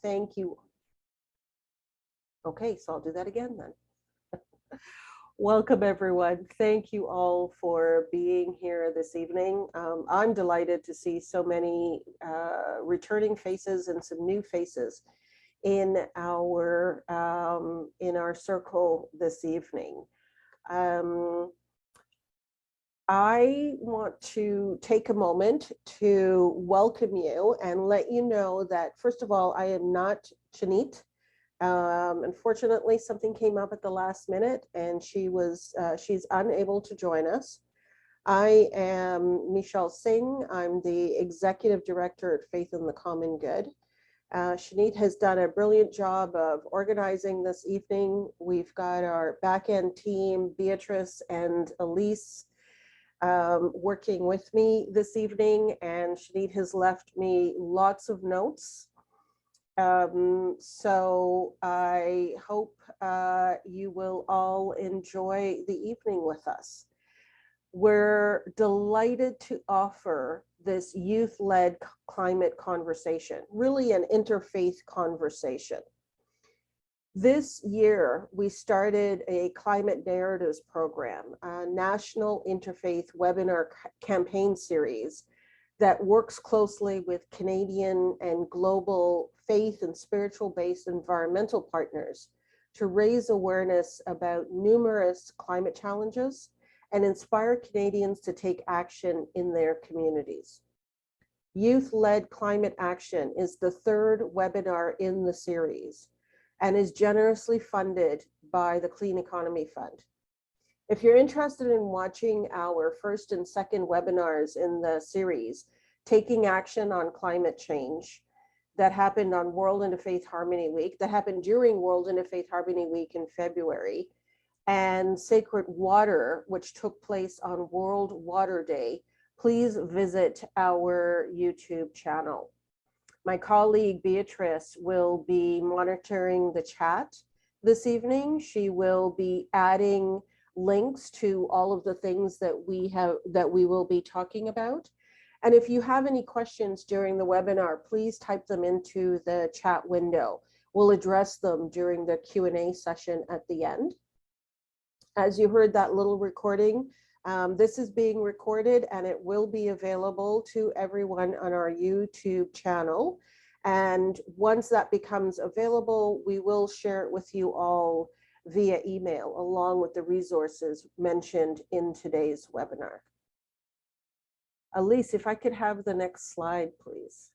Thank you. Okay, so I'll do that again then. Welcome, everyone. Thank you all for being here this evening. I'm delighted to see so many returning faces and some new faces in our circle this evening. I want to take a moment to welcome you and let you know that, first of all, I am not Shanit. Unfortunately, something came up at the last minute and she's unable to join us. I am Michelle Singh. I'm the Executive Director at Faith in the Common Good. Shanit has done a brilliant job of organizing this evening. We've got our back-end team, Beatrice and Elise, working with me this evening, and Shanit has left me lots of notes. So I hope you will all enjoy the evening with us. We're delighted to offer this youth-led climate conversation, really an interfaith conversation. This year, we started a climate narratives program, a national interfaith webinar campaign series that works closely with Canadian and global faith and spiritual-based environmental partners to raise awareness about numerous climate challenges and inspire Canadians to take action in their communities. Youth-led climate action is the third webinar in the series and is generously funded by the Clean Economy Fund. If you're interested in watching our first and second webinars in the series, Taking Action on Climate Change, that happened on World Interfaith Harmony Week, that happened during World Interfaith Harmony Week in February, and Sacred Water, which took place on World Water Day, please visit our YouTube channel. My colleague Beatrice will be monitoring the chat this evening. She will be adding links to all of the things that we will be talking about. And if you have any questions during the webinar, please type them into the chat window. We'll address them during the Q&A session at the end. As you heard that little recording, this is being recorded and it will be available to everyone on our YouTube channel. And once that becomes available, we will share it with you all via email, along with the resources mentioned in today's webinar. Elise, if I could have the next slide, please.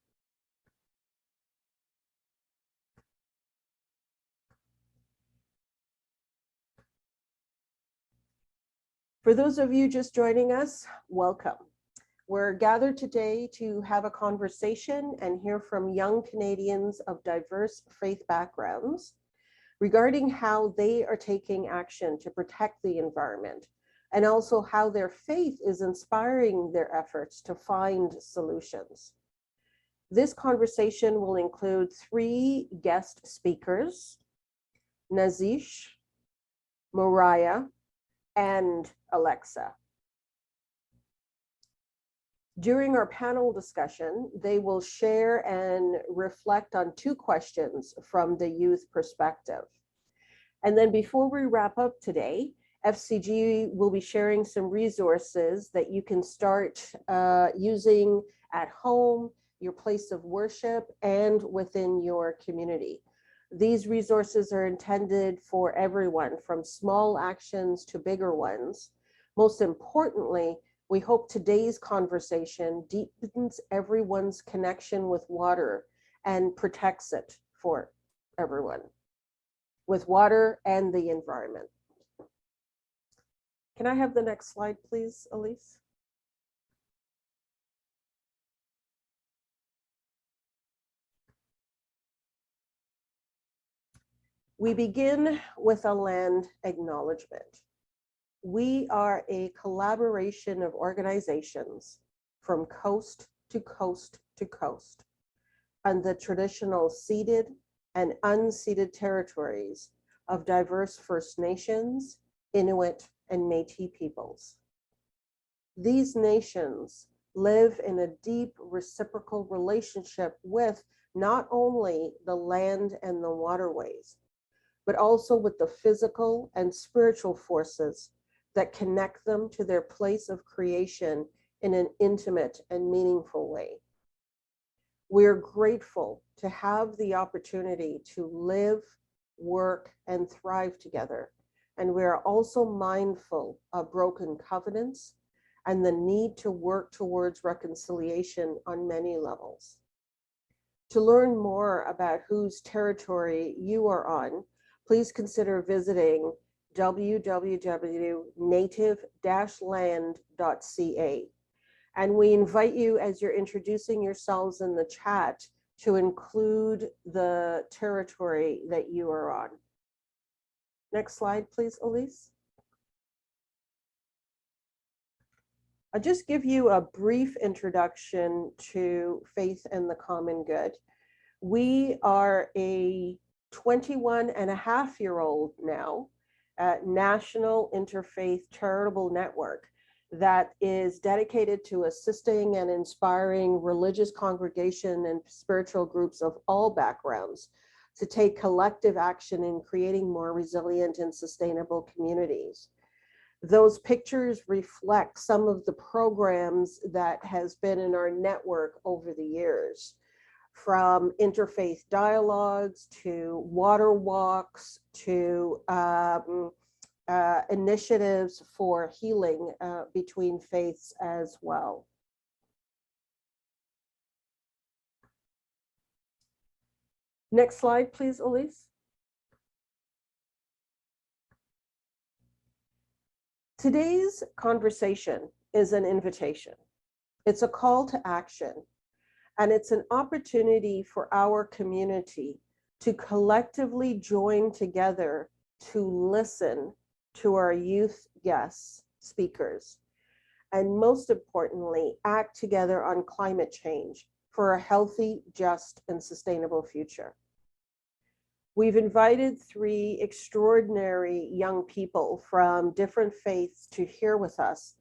For those of you just joining us, welcome. We're gathered today to have a conversation and hear from young Canadians of diverse faith backgrounds regarding how they are taking action to protect the environment, and also how their faith is inspiring their efforts to find solutions. This conversation will include 3 guest speakers, Nazish, Moriyah, and Aleyxa. During our panel discussion, they will share and reflect on 2 questions from the youth perspective. And then before we wrap up today, FCG will be sharing some resources that you can start using at home, your place of worship, and within your community. These resources are intended for everyone, from small actions to bigger ones. Most importantly, we hope today's conversation deepens everyone's connection with water and protects it for everyone, with water and the environment. Can I have the next slide, please, Elise? We begin with a land acknowledgement. We are a collaboration of organizations from coast to coast to coast on the traditional ceded and unceded territories of diverse First Nations, Inuit, and Métis peoples. These nations live in a deep reciprocal relationship with not only the land and the waterways, but also with the physical and spiritual forces that connect them to their place of creation in an intimate and meaningful way. We're grateful to have the opportunity to live, work, and thrive together. And we are also mindful of broken covenants and the need to work towards reconciliation on many levels. To learn more about whose territory you are on, please consider visiting www.native-land.ca. And we invite you, as you're introducing yourselves in the chat, to include the territory that you are on. Next slide, please, Elise. I'll just give you a brief introduction to Faith and the Common Good. We are a 21-and-a-half-year-old now national interfaith charitable network that is dedicated to assisting and inspiring religious congregation and spiritual groups of all backgrounds to take collective action in creating more resilient and sustainable communities. Those pictures reflect some of the programs that has been in our network over the years, from interfaith dialogues to water walks to initiatives for healing between faiths as well. Next slide, please, Elise. Today's conversation is an invitation. It's a call to action, and it's an opportunity for our community to collectively join together to listen to our youth guests, speakers, and most importantly, act together on climate change for a healthy, just, and sustainable future. We've invited 3 extraordinary young people from different faiths to share with us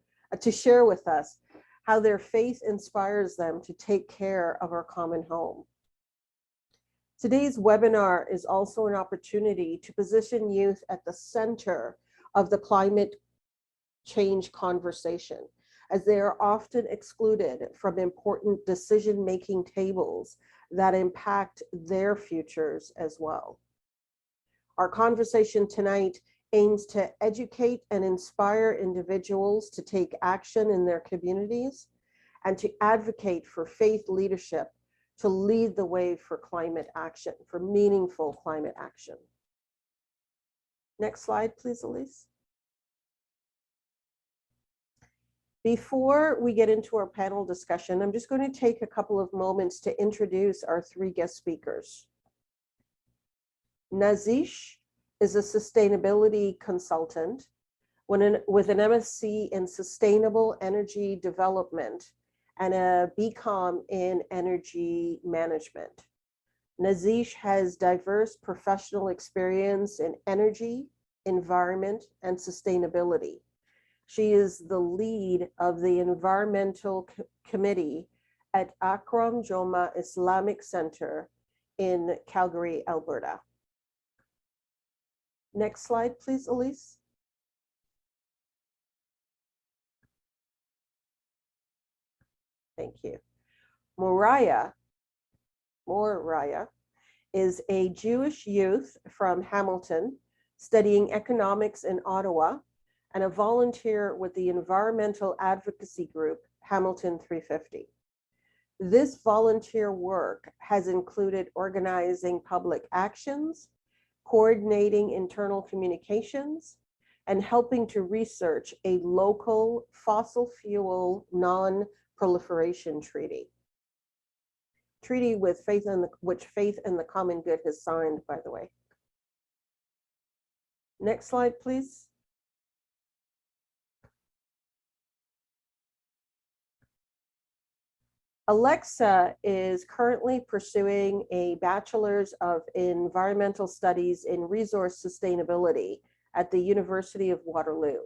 how their faith inspires them to take care of our common home. Today's webinar is also an opportunity to position youth at the center of the climate change conversation, as they are often excluded from important decision-making tables that impact their futures as well. Our conversation tonight aims to educate and inspire individuals to take action in their communities and to advocate for faith leadership to lead the way for climate action, for meaningful climate action. Next slide, please, Elise. Before we get into our panel discussion, I'm just going to take a couple of moments to introduce our 3 guest speakers. Nazish is a sustainability consultant with an MSc in Sustainable Energy Development and a BCom in Energy Management. Nazish has diverse professional experience in energy, environment, and sustainability. She is the lead of the Environmental Committee at Akram Joma Islamic Center in Calgary, Alberta. Next slide, please, Elise. Thank you. Moriyah is a Jewish youth from Hamilton studying economics in Ottawa and a volunteer with the environmental advocacy group Hamilton 350. This volunteer work has included organizing public actions, coordinating internal communications, and helping to research a local fossil fuel non-proliferation treaty with which Faith and the Common Good has signed, by the way. Next slide, please. Aleyxa is currently pursuing a Bachelor's of Environmental Studies in Resource Sustainability at the University of Waterloo.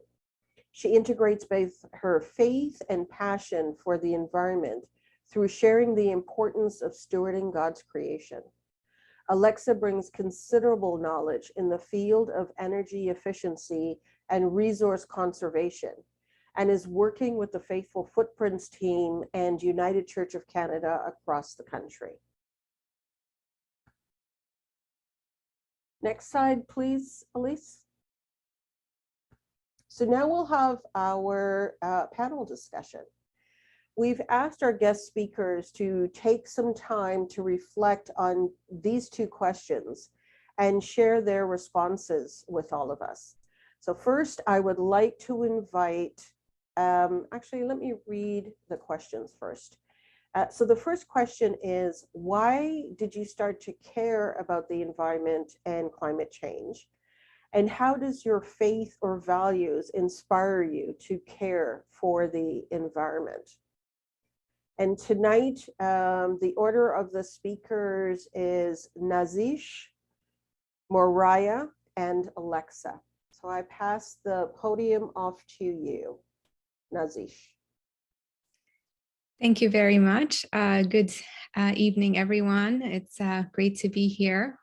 She integrates both her faith and passion for the environment through sharing the importance of stewarding God's creation. Aleyxa brings considerable knowledge in the field of energy efficiency and resource conservation, and is working with the Faithful Footprints team and United Church of Canada across the country. Next slide, please, Elise. So now we'll have our panel discussion. We've asked our guest speakers to take some time to reflect on these two questions and share their responses with all of us. So first, I would like to invite, actually, let me read the questions first. So the first question is, why did you start to care about the environment and climate change? And how does your faith or values inspire you to care for the environment? And tonight, the order of the speakers is Nazish, Moriyah, and Aleyxa. So I pass the podium off to you, Nazish. Thank you very much. Good evening, everyone. It's great to be here.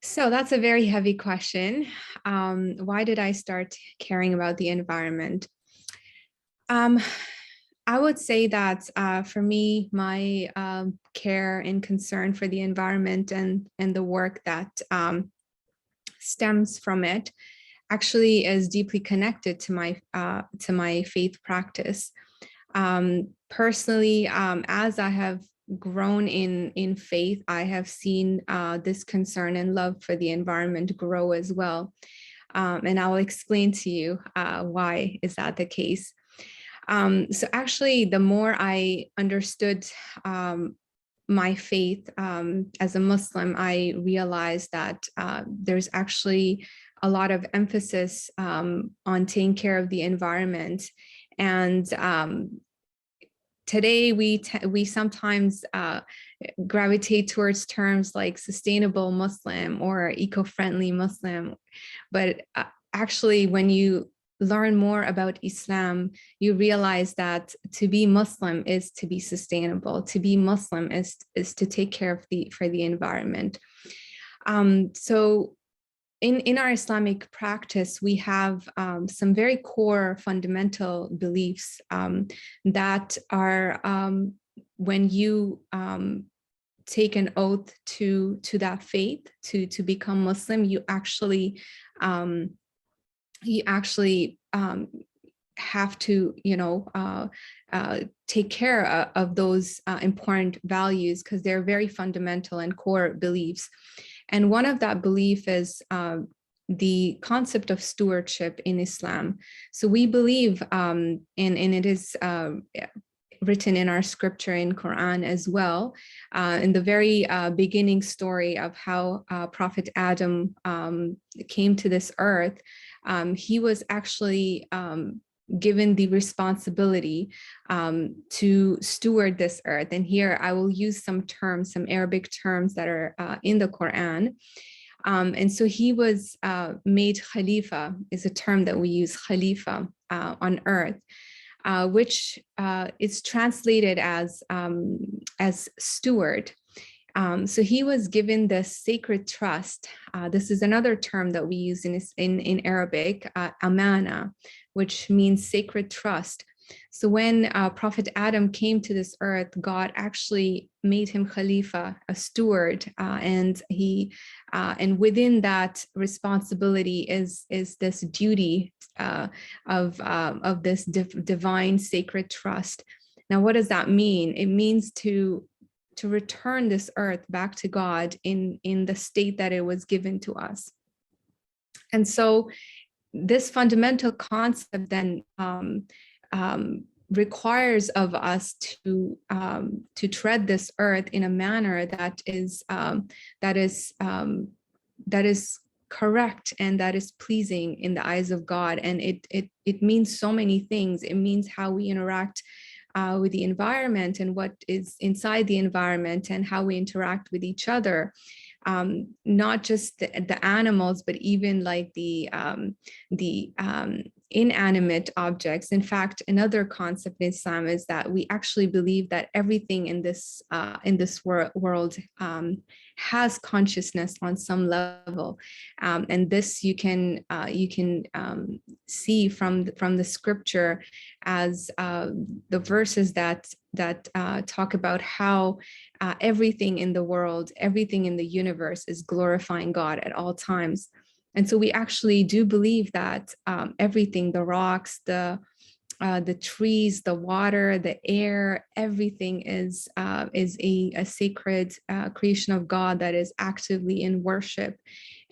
So that's a very heavy question. Why did I start caring about the environment? I would say that for me, my care and concern for the environment and the work that stems from it actually is deeply connected to my faith practice. Personally, as I have grown in faith, I have seen this concern and love for the environment grow as well. And I'll explain to you why is that the case. So actually, the more I understood my faith as a Muslim, I realized that there's actually a lot of emphasis on taking care of the environment. And today we sometimes gravitate towards terms like sustainable Muslim or eco-friendly Muslim. But actually, when you learn more about Islam, you realize that to be Muslim is to be sustainable. To be Muslim is to take care of the environment. So in our Islamic practice, we have some very core fundamental beliefs that are when you take an oath to that faith, to become Muslim, you actually have to, take care of those important values because they're very fundamental and core beliefs. And one of that belief is the concept of stewardship in Islam. So we believe, and it is written in our scripture in Quran as well, in the very beginning story of how Prophet Adam came to this earth. He was actually given the responsibility to steward this earth. And here I will use some terms, some Arabic terms that are in the Quran. And so he was made Khalifa, is a term that we use, Khalifa, on earth, which is translated as steward. So he was given this sacred trust. This is another term that we use in Arabic, amana, which means sacred trust. So when Prophet Adam came to this earth, God actually made him Khalifa, a steward, and within that responsibility is this duty of this divine sacred trust. Now, what does that mean? It means to return this earth back to God in the state that it was given to us. And so this fundamental concept then requires of us to tread this earth in a manner that is correct and that is pleasing in the eyes of God. And it means so many things. It means how we interact with the environment and what is inside the environment and how we interact with each other. Not just the animals, but even like the inanimate objects. In fact, another concept in Islam is that we actually believe that everything in this world has consciousness on some level, and this you can see from the scripture as the verses that talk about how everything in the world, everything in the universe is glorifying God at all times. And so we actually do believe that everything, the rocks, the trees, the water, the air, everything is a sacred creation of God that is actively in worship.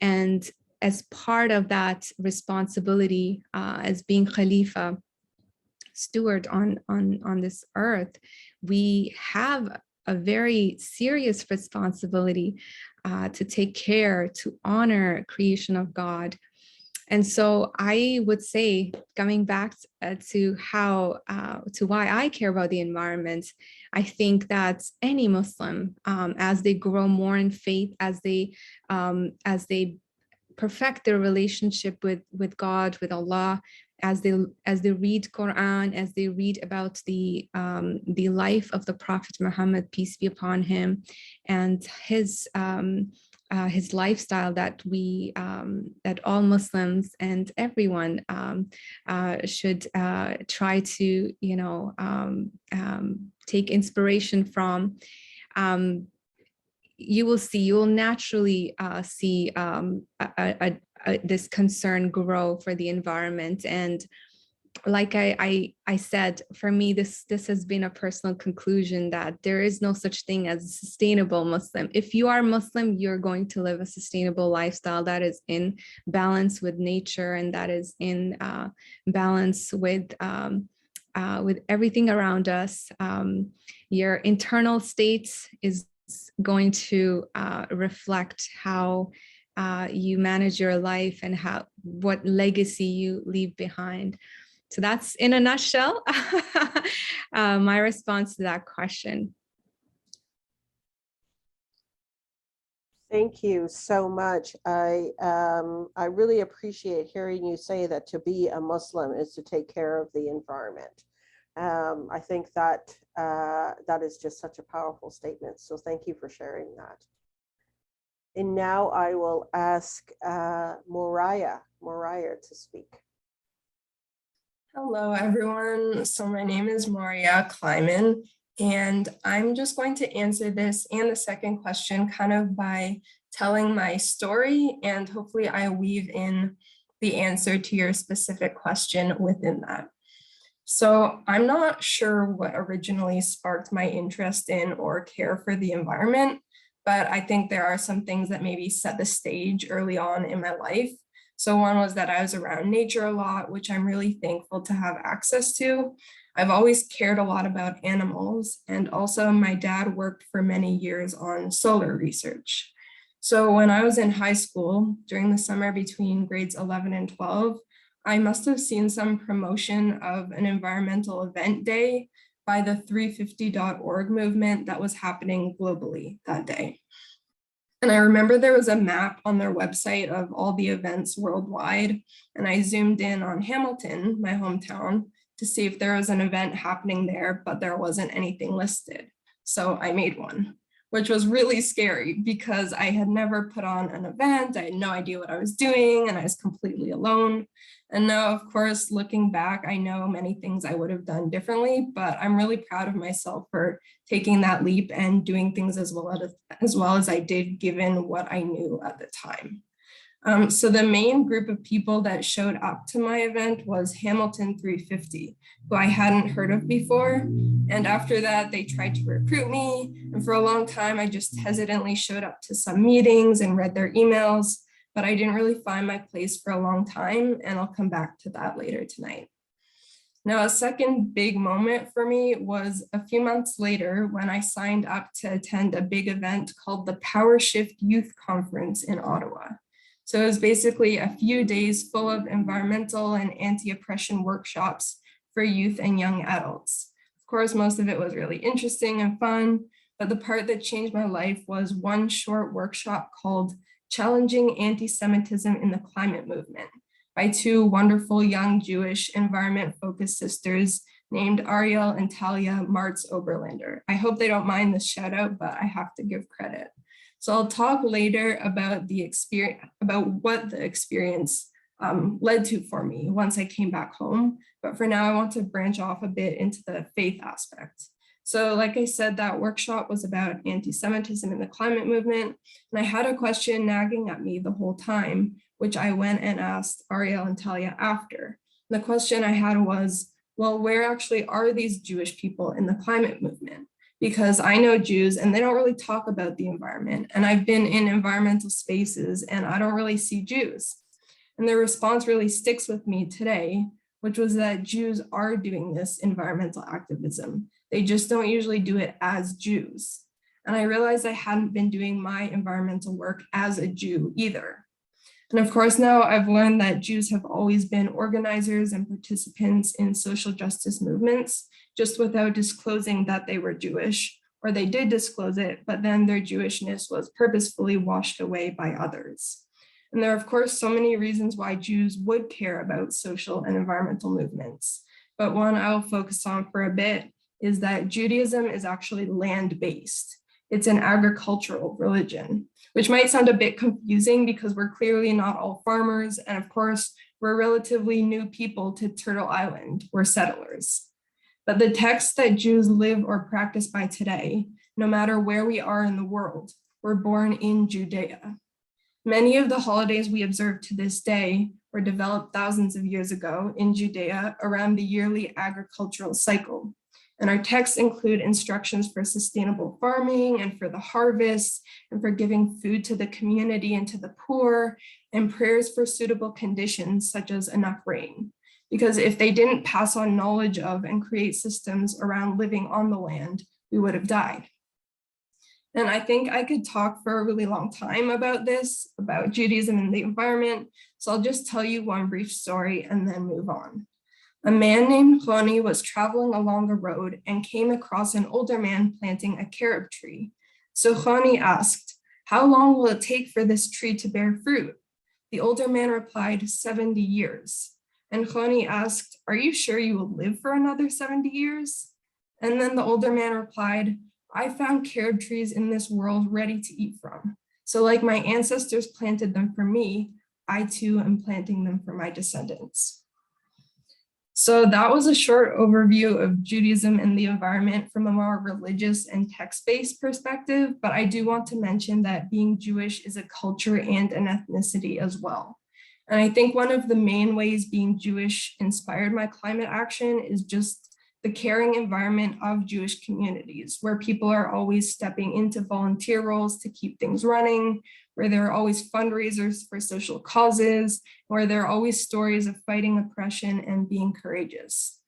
And as part of that responsibility, as being Khalifa, steward on this earth, we have a very serious responsibility to take care, to honor creation of God. And so I would say, coming back to why I care about the environment, I think that any Muslim, as they grow more in faith, as they perfect their relationship with God, with Allah, as they read Quran, as they read about the life of the Prophet Muhammad, peace be upon him, and his lifestyle that that all Muslims and everyone should try to take inspiration from. You will naturally see this concern grow for the environment. And like I said, for me, this has been a personal conclusion that there is no such thing as a sustainable Muslim. If you are Muslim, you're going to live a sustainable lifestyle that is in balance with nature, and that is in balance with everything around us. Your internal state is going to reflect how you manage your life and what legacy you leave behind. So that's, in a nutshell, my response to that question. Thank you so much. I really appreciate hearing you say that to be a Muslim is to take care of the environment. I think that that is just such a powerful statement. So thank you for sharing that. And now I will ask Moriyah to speak. Hello, everyone. So my name is Moriyah Kleiman, and I'm just going to answer this and the second question kind of by telling my story, and hopefully I weave in the answer to your specific question within that. So I'm not sure what originally sparked my interest in or care for the environment, but I think there are some things that maybe set the stage early on in my life. So one was that I was around nature a lot, which I'm really thankful to have access to. I've always cared a lot about animals, and also my dad worked for many years on solar research. So when I was in high school, during the summer between grades 11 and 12, I must have seen some promotion of an environmental event day by the 350.org movement that was happening globally that day. And I remember there was a map on their website of all the events worldwide, and I zoomed in on Hamilton, my hometown, to see if there was an event happening there, but there wasn't anything listed. So I made one, which was really scary because I had never put on an event. I had no idea what I was doing, and I was completely alone. And now, of course, looking back, I know many things I would have done differently, but I'm really proud of myself for taking that leap and doing things as well as I did, given what I knew at the time. So the main group of people that showed up to my event was Hamilton 350, who I hadn't heard of before. And after that, they tried to recruit me. And for a long time, I just hesitantly showed up to some meetings and read their emails, but I didn't really find my place for a long time. And I'll come back to that later tonight. Now, a second big moment for me was a few months later when I signed up to attend a big event called the Power Shift Youth Conference in Ottawa. So it was basically a few days full of environmental and anti-oppression workshops for youth and young adults. Of course, most of it was really interesting and fun, but the part that changed my life was one short workshop called Challenging Anti-Semitism in the Climate Movement by two wonderful young Jewish environment-focused sisters named Ariel and Talia Martz Oberlander. I hope they don't mind this shout out, but I have to give credit. So I'll talk later about the experience, about what the experience led to for me once I came back home. But for now, I want to branch off a bit into the faith aspect. So like I said, that workshop was about anti-Semitism in the climate movement. And I had a question nagging at me the whole time, which I went and asked Ariel and Talia after. And the question I had was, well, where actually are these Jewish people in the climate movement? Because I know Jews and they don't really talk about the environment. And I've been in environmental spaces and I don't really see Jews. And their response really sticks with me today, which was that Jews are doing this environmental activism. They just don't usually do it as Jews. And I realized I hadn't been doing my environmental work as a Jew either. And of course, now I've learned that Jews have always been organizers and participants in social justice movements, just without disclosing that they were Jewish, or they did disclose it, but then their Jewishness was purposefully washed away by others. And there are, of course, so many reasons why Jews would care about social and environmental movements. But one I'll focus on for a bit is that Judaism is actually land-based. It's an agricultural religion, which might sound a bit confusing because we're clearly not all farmers. And of course, we're relatively new people to Turtle Island. We're settlers. But the texts that Jews live or practice by today, no matter where we are in the world, were born in Judea. Many of the holidays we observe to this day were developed thousands of years ago in Judea around the yearly agricultural cycle. And our texts include instructions for sustainable farming and for the harvest and for giving food to the community and to the poor, and prayers for suitable conditions such as enough rain. Because if they didn't pass on knowledge of and create systems around living on the land, we would have died. And I think I could talk for a really long time about this, about Judaism and the environment. So I'll just tell you one brief story and then move on. A man named Julien was traveling along a road and came across an older man planting a carob tree. So Julien asked, "How long will it take for this tree to bear fruit?" The older man replied, 70 years. And Julien asked, "Are you sure you will live for another 70 years? And then the older man replied, "I found carob trees in this world ready to eat from. So like my ancestors planted them for me, I too am planting them for my descendants." So that was a short overview of Judaism and the environment from a more religious and text-based perspective, but I do want to mention that being Jewish is a culture and an ethnicity as well. And I think one of the main ways being Jewish inspired my climate action is just the caring environment of Jewish communities, where people are always stepping into volunteer roles to keep things running, where there are always fundraisers for social causes, where there are always stories of fighting oppression and being courageous.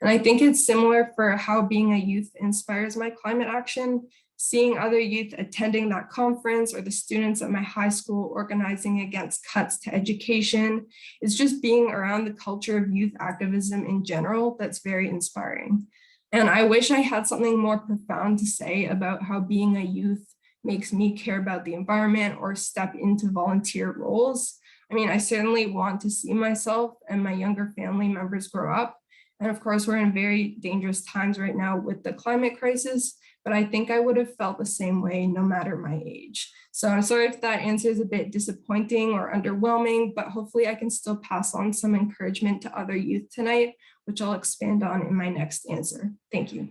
And I think it's similar for how being a youth inspires my climate action. Seeing other youth attending that conference or the students at my high school organizing against cuts to education, it's just being around the culture of youth activism in general that's very inspiring. And I wish I had something more profound to say about how being a youth makes me care about the environment or step into volunteer roles. I mean, I certainly want to see myself and my younger family members grow up. And of course, we're in very dangerous times right now with the climate crisis, but I think I would have felt the same way no matter my age. So I'm sorry if that answer is a bit disappointing or underwhelming, but hopefully I can still pass on some encouragement to other youth tonight, which I'll expand on in my next answer. Thank you.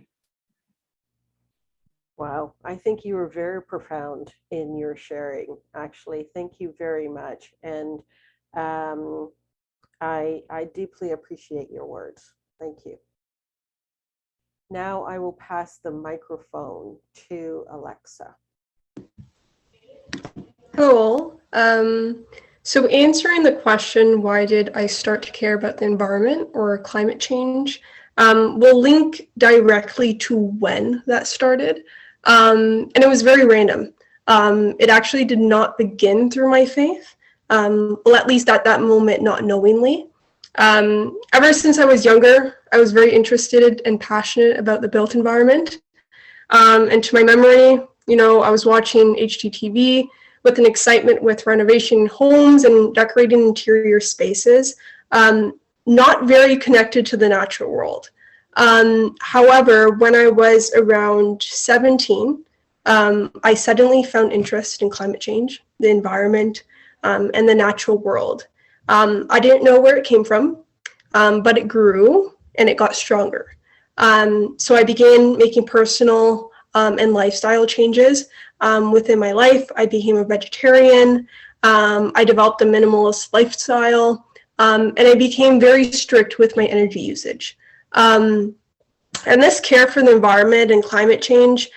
Wow, I think you were very profound in your sharing, actually. Thank you very much. And I deeply appreciate your words. Thank you. Now I will pass the microphone to Aleyxa. Hello. So answering the question, why did I start to care about the environment or climate change, will link directly to when that started. And it was very random. It actually did not begin through my faith, well, at least at that moment, not knowingly. Ever since I was younger, I was very interested and passionate about the built environment. And to my memory, I was watching HGTV with an excitement with renovation homes and decorating interior spaces, not very connected to the natural world. However, when I was around 17, I suddenly found interest in climate change, the environment, and the natural world. I didn't know where it came from, but it grew and it got stronger. So I began making personal and lifestyle changes within my life. I became a vegetarian. I developed a minimalist lifestyle, and I became very strict with my energy usage. And this care for the environment and climate change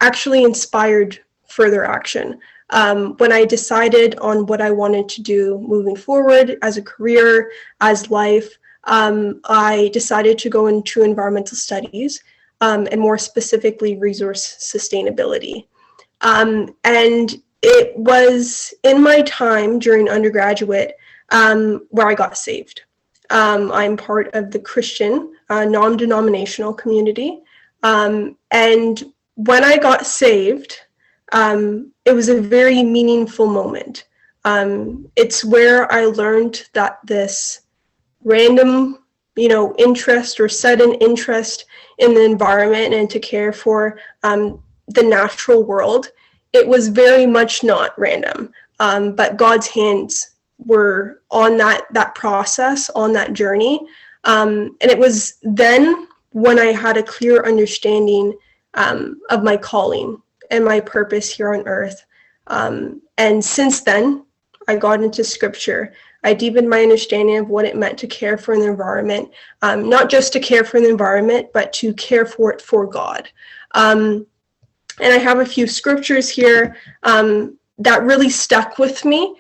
actually inspired further action. When I decided on what I wanted to do moving forward as a career, as life, I decided to go into environmental studies and more specifically resource sustainability. And it was in my time during undergraduate where I got saved. I'm part of the Christian non-denominational community. And when I got saved, it was a very meaningful moment. It's where I learned that this random, interest or sudden interest in the environment and to care for the natural world, it was very much not random, but God's hands were on that process, on that journey. And it was then when I had a clear understanding of my calling and my purpose here on earth. And since then, I got into scripture. I deepened my understanding of what it meant to care for the environment, not just to care for the environment, but to care for it for God. And I have a few scriptures here that really stuck with me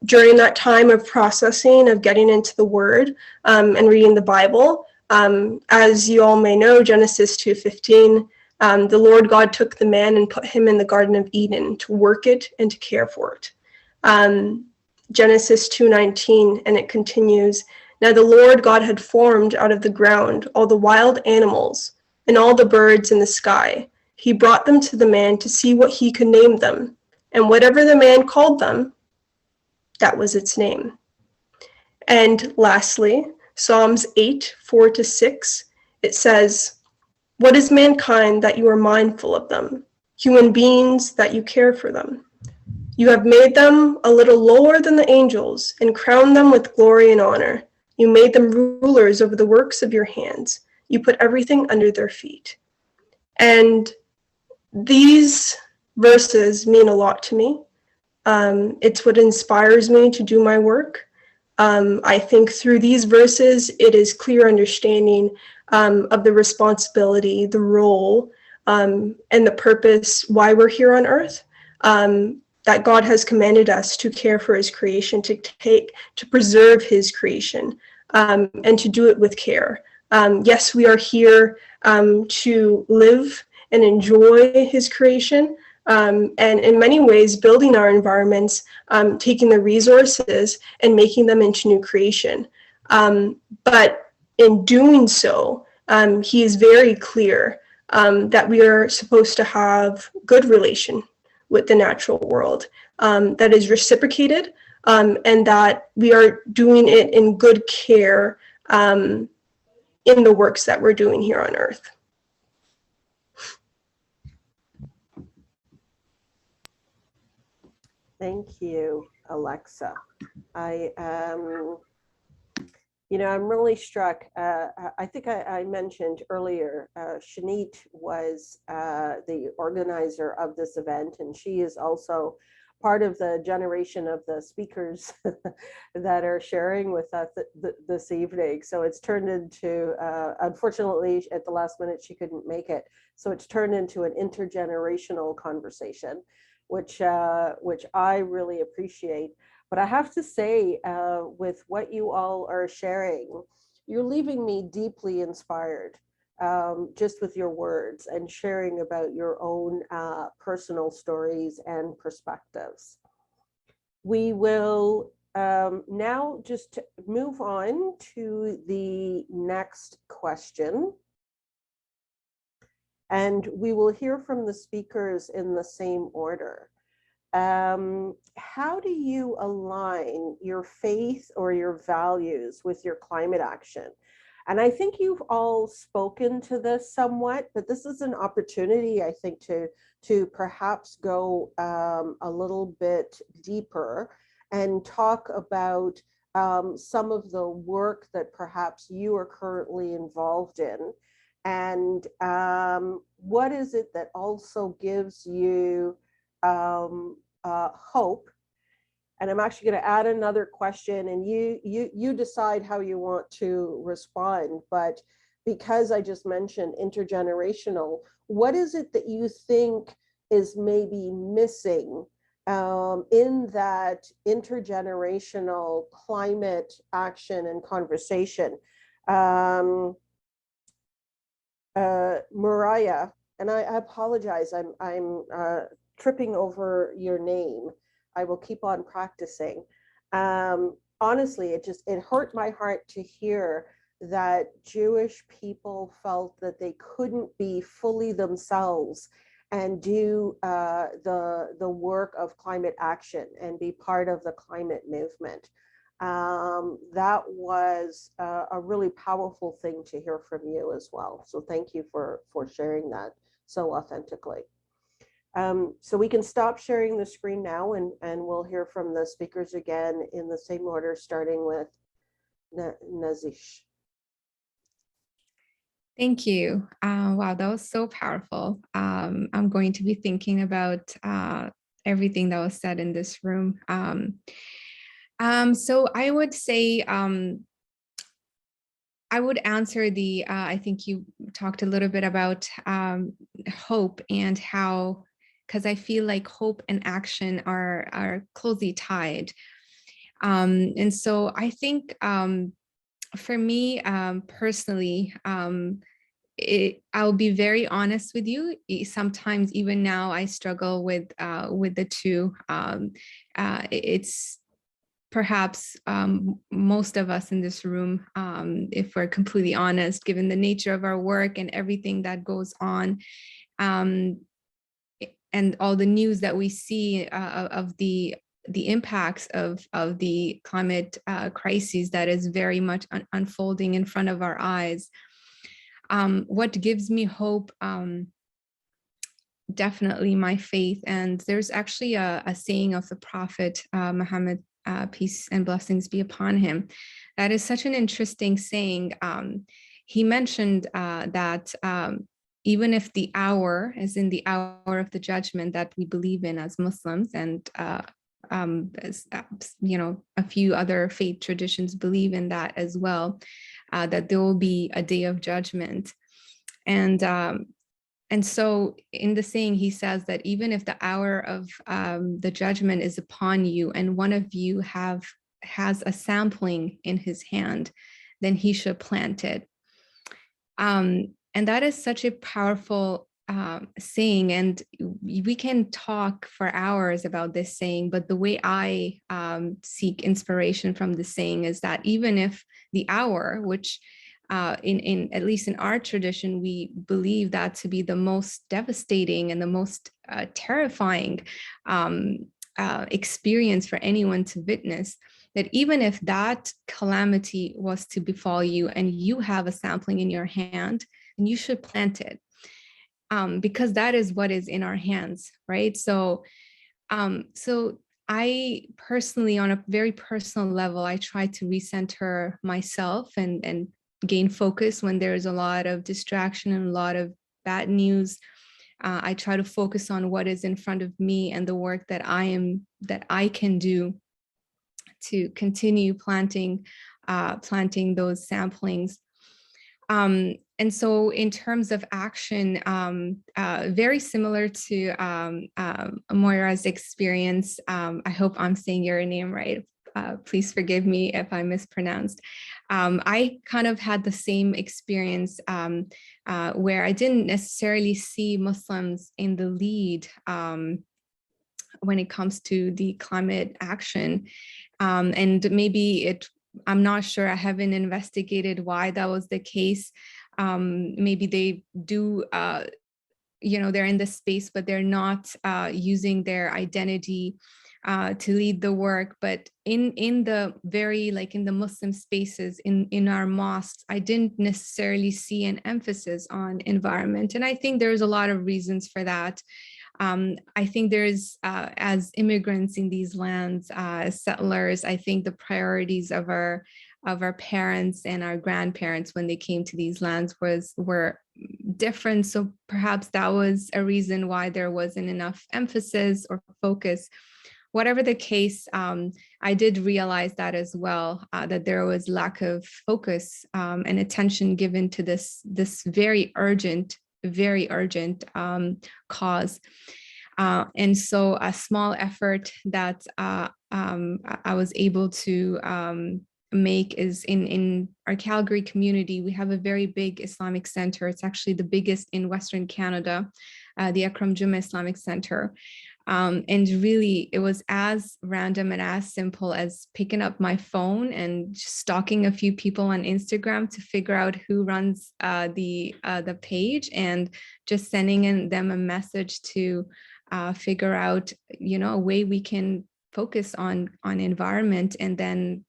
during that time of processing, of getting into the Word and reading the Bible. As you all may know, Genesis 2:15, the Lord God took the man and put him in the Garden of Eden to work it and to care for it. Genesis 2:19, and it continues, now the Lord God had formed out of the ground all the wild animals and all the birds in the sky. He brought them to the man to see what he could name them. And whatever the man called them, that was its name. And lastly, Psalms 8:4-6, it says, what is mankind that you are mindful of them? Human beings that you care for them. You have made them a little lower than the angels and crowned them with glory and honor. You made them rulers over the works of your hands. You put everything under their feet. And these verses mean a lot to me. It's what inspires me to do my work. I think through these verses, it is clear understanding of the responsibility, the role, and the purpose why we're here on earth. That God has commanded us to care for his creation, to preserve his creation, and to do it with care. Yes, we are here to live and enjoy his creation, and in many ways building our environments, taking the resources and making them into new creation. But in doing so, he is very clear that we are supposed to have good relation with the natural world, that is reciprocated, and that we are doing it in good care in the works that we're doing here on earth. Thank you, Aleyxa. I'm really struck. I think I mentioned earlier, Shanit was the organizer of this event, and she is also part of the generation of the speakers that are sharing with us this evening. So it's turned into, unfortunately, at the last minute, she couldn't make it. So it's turned into an intergenerational conversation, which I really appreciate. But I have to say, with what you all are sharing, you're leaving me deeply inspired, just with your words and sharing about your own personal stories and perspectives. We will now just move on to the next question. And we will hear from the speakers in the same order. how do you align your faith or your values with your climate action? And I think you've all spoken to this somewhat, but this is an opportunity, I think, to perhaps go a little bit deeper and talk about some of the work that perhaps you are currently involved in. And what is it that also gives you hope? And I'm actually going to add another question, and you decide how you want to respond. But because I just mentioned intergenerational, what is it that you think is maybe missing in that intergenerational climate action and conversation? Moriyah, and I apologize, I'm tripping over your name. I will keep on practicing. Honestly, it hurt my heart to hear that Jewish people felt that they couldn't be fully themselves and do the work of climate action and be part of the climate movement. That was a really powerful thing to hear from you as well. So thank you for sharing that so authentically. So we can stop sharing the screen now, and we'll hear from the speakers again in the same order, starting with Nazish. Thank you. Wow, that was so powerful. I'm going to be thinking about everything that was said in this room. So I would say, I would answer I think you talked a little bit about hope and how, because I feel like hope and action are closely tied. And so I think for me personally, I'll be very honest with you. Sometimes even now I struggle with the two. It's perhaps most of us in this room, if we're completely honest, given the nature of our work and everything that goes on, and all the news that we see of the impacts of the climate crises that is very much unfolding in front of our eyes. What gives me hope, definitely my faith. And there's actually a saying of the Prophet Muhammad, peace and blessings be upon him, that is such an interesting saying. He mentioned that even if the hour is in the hour of the judgment that we believe in as Muslims, and as, you know, a few other faith traditions believe in that as well, that there will be a day of judgment. And so in the saying, he says that even if the hour of the judgment is upon you and one of you has a sampling in his hand, then he should plant it. And that is such a powerful saying. And we can talk for hours about this saying, but the way I seek inspiration from the saying is that even if the hour, which in at least in our tradition, we believe that to be the most devastating and the most terrifying experience for anyone to witness, that even if that calamity was to befall you and you have a sampling in your hand, then you should plant it, because that is what is in our hands, right? So I personally, on a very personal level, I try to recenter myself and gain focus when there's a lot of distraction and a lot of bad news. I try to focus on what is in front of me and the work that I can do to continue planting those samplings. And so in terms of action, very similar to Moriyah's experience, I hope I'm saying your name right. Please forgive me if I mispronounced. I kind of had the same experience where I didn't necessarily see Muslims in the lead when it comes to the climate action. And maybe I'm not sure, I haven't investigated why that was the case. Maybe they do they're in the space, but they're not using their identity to lead the work. But in the very, like in the Muslim spaces, in our mosques, I didn't necessarily see an emphasis on environment. And I think there's a lot of reasons for that. I think there's, as immigrants in these lands, as settlers, I think the priorities of our parents and our grandparents when they came to these lands were different. So perhaps that was a reason why there wasn't enough emphasis or focus. Whatever the case, I did realize that as well, that there was lack of focus and attention given to this very urgent cause. And so a small effort that I was able to make is in our Calgary community. We have a very big Islamic center. It's actually the biggest in Western Canada, the Acknowledgement Islamic Center. And really, it was as random and as simple as picking up my phone and just stalking a few people on Instagram to figure out who runs the page, and just sending them a message to figure out, a way we can focus on environment. And then,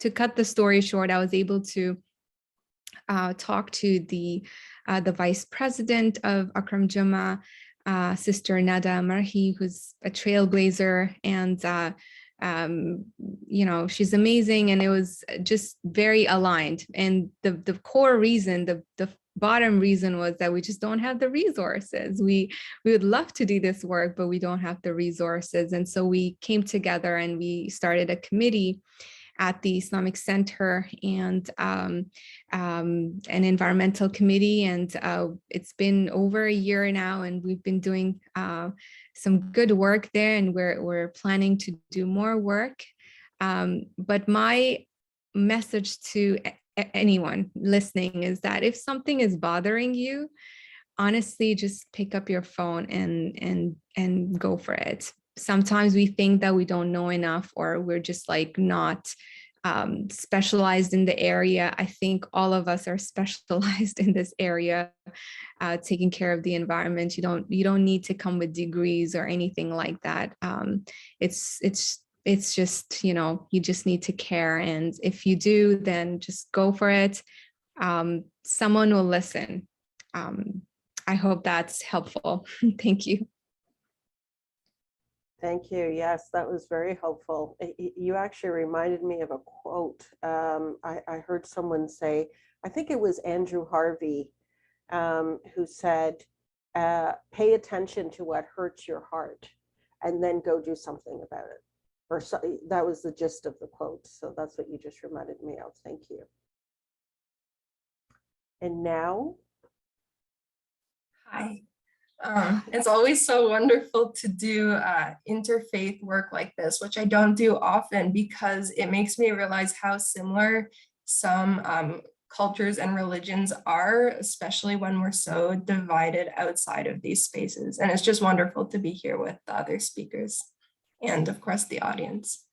to cut the story short, I was able to talk to the vice president of Acknowledgement, Sister Nada Marhi, who's a trailblazer, and she's amazing, and it was just very aligned. And the core reason, the bottom reason, was that we just don't have the resources. We would love to do this work, but we don't have the resources. And so we came together and we started a committee at the Islamic Center and an environmental committee. And it's been over a year now, and we've been doing some good work there, and we're planning to do more work. But my message to anyone listening is that if something is bothering you, honestly, just pick up your phone and go for it. Sometimes we think that we don't know enough, or we're just like not specialized in the area. I think all of us are specialized in this area, taking care of the environment. You don't need to come with degrees or anything like that. It's just, you just need to care. And if you do, then just go for it. Someone will listen. I hope that's helpful. Thank you. Thank you. Yes, that was very helpful. You actually reminded me of a quote. I heard someone say, I think it was Andrew Harvey, who said, pay attention to what hurts your heart and then go do something about it. Or so, that was the gist of the quote. So that's what you just reminded me of. Thank you. And now. Hi. It's always so wonderful to do interfaith work like this, which I don't do often, because it makes me realize how similar some cultures and religions are, especially when we're so divided outside of these spaces. And it's just wonderful to be here with the other speakers and, of course, the audience.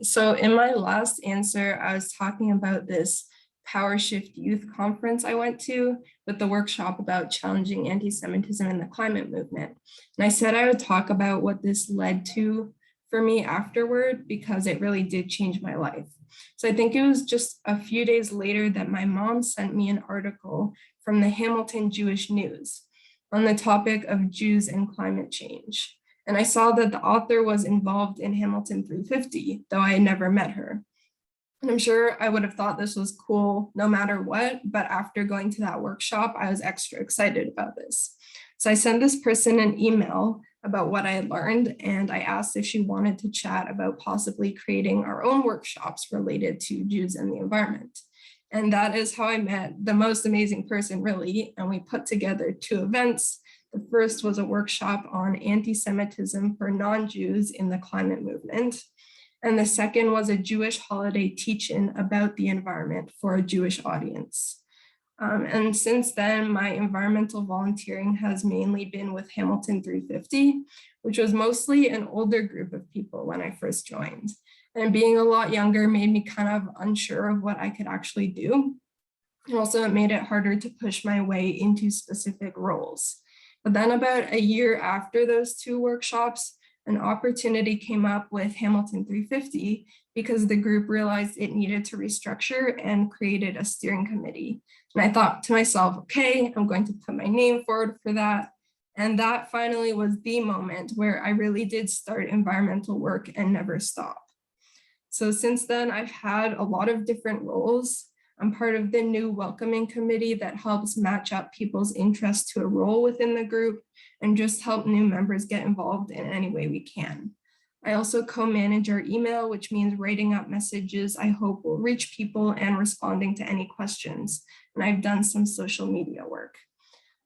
So in my last answer, I was talking about this Power Shift Youth Conference I went to with the workshop about challenging anti-Semitism in the climate movement. And I said I would talk about what this led to for me afterward, because it really did change my life. So I think it was just a few days later that my mom sent me an article from the Hamilton Jewish News on the topic of Jews and climate change. And I saw that the author was involved in Hamilton 350, though I had never met her. And I'm sure I would have thought this was cool no matter what, but after going to that workshop, I was extra excited about this. So I sent this person an email about what I had learned, and I asked if she wanted to chat about possibly creating our own workshops related to Jews and the environment. And that is how I met the most amazing person, really, and we put together 2 events. The first was a workshop on anti-Semitism for non-Jews in the climate movement. And the second was a Jewish holiday teach-in about the environment for a Jewish audience. And since then, my environmental volunteering has mainly been with Hamilton 350, which was mostly an older group of people when I first joined. And being a lot younger made me kind of unsure of what I could actually do. And also, it made it harder to push my way into specific roles. But then about a year after those 2 workshops, an opportunity came up with Hamilton 350 because the group realized it needed to restructure and created a steering committee. And I thought to myself, okay, I'm going to put my name forward for that. And that finally was the moment where I really did start environmental work and never stop. So since then, I've had a lot of different roles. I'm part of the new welcoming committee that helps match up people's interests to a role within the group and just help new members get involved in any way we can. I also co-manage our email, which means writing up messages I hope will reach people and responding to any questions. And I've done some social media work.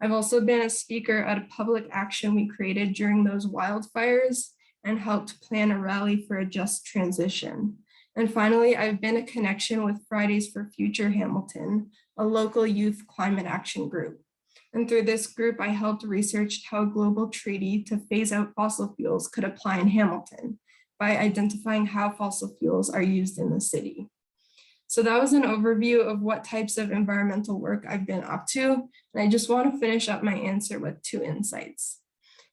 I've also been a speaker at a public action we created during those wildfires and helped plan a rally for a just transition. And finally, I've been a connection with Fridays for Future Hamilton, a local youth climate action group. And through this group, I helped research how a global treaty to phase out fossil fuels could apply in Hamilton by identifying how fossil fuels are used in the city. So that was an overview of what types of environmental work I've been up to. And I just want to finish up my answer with 2 insights.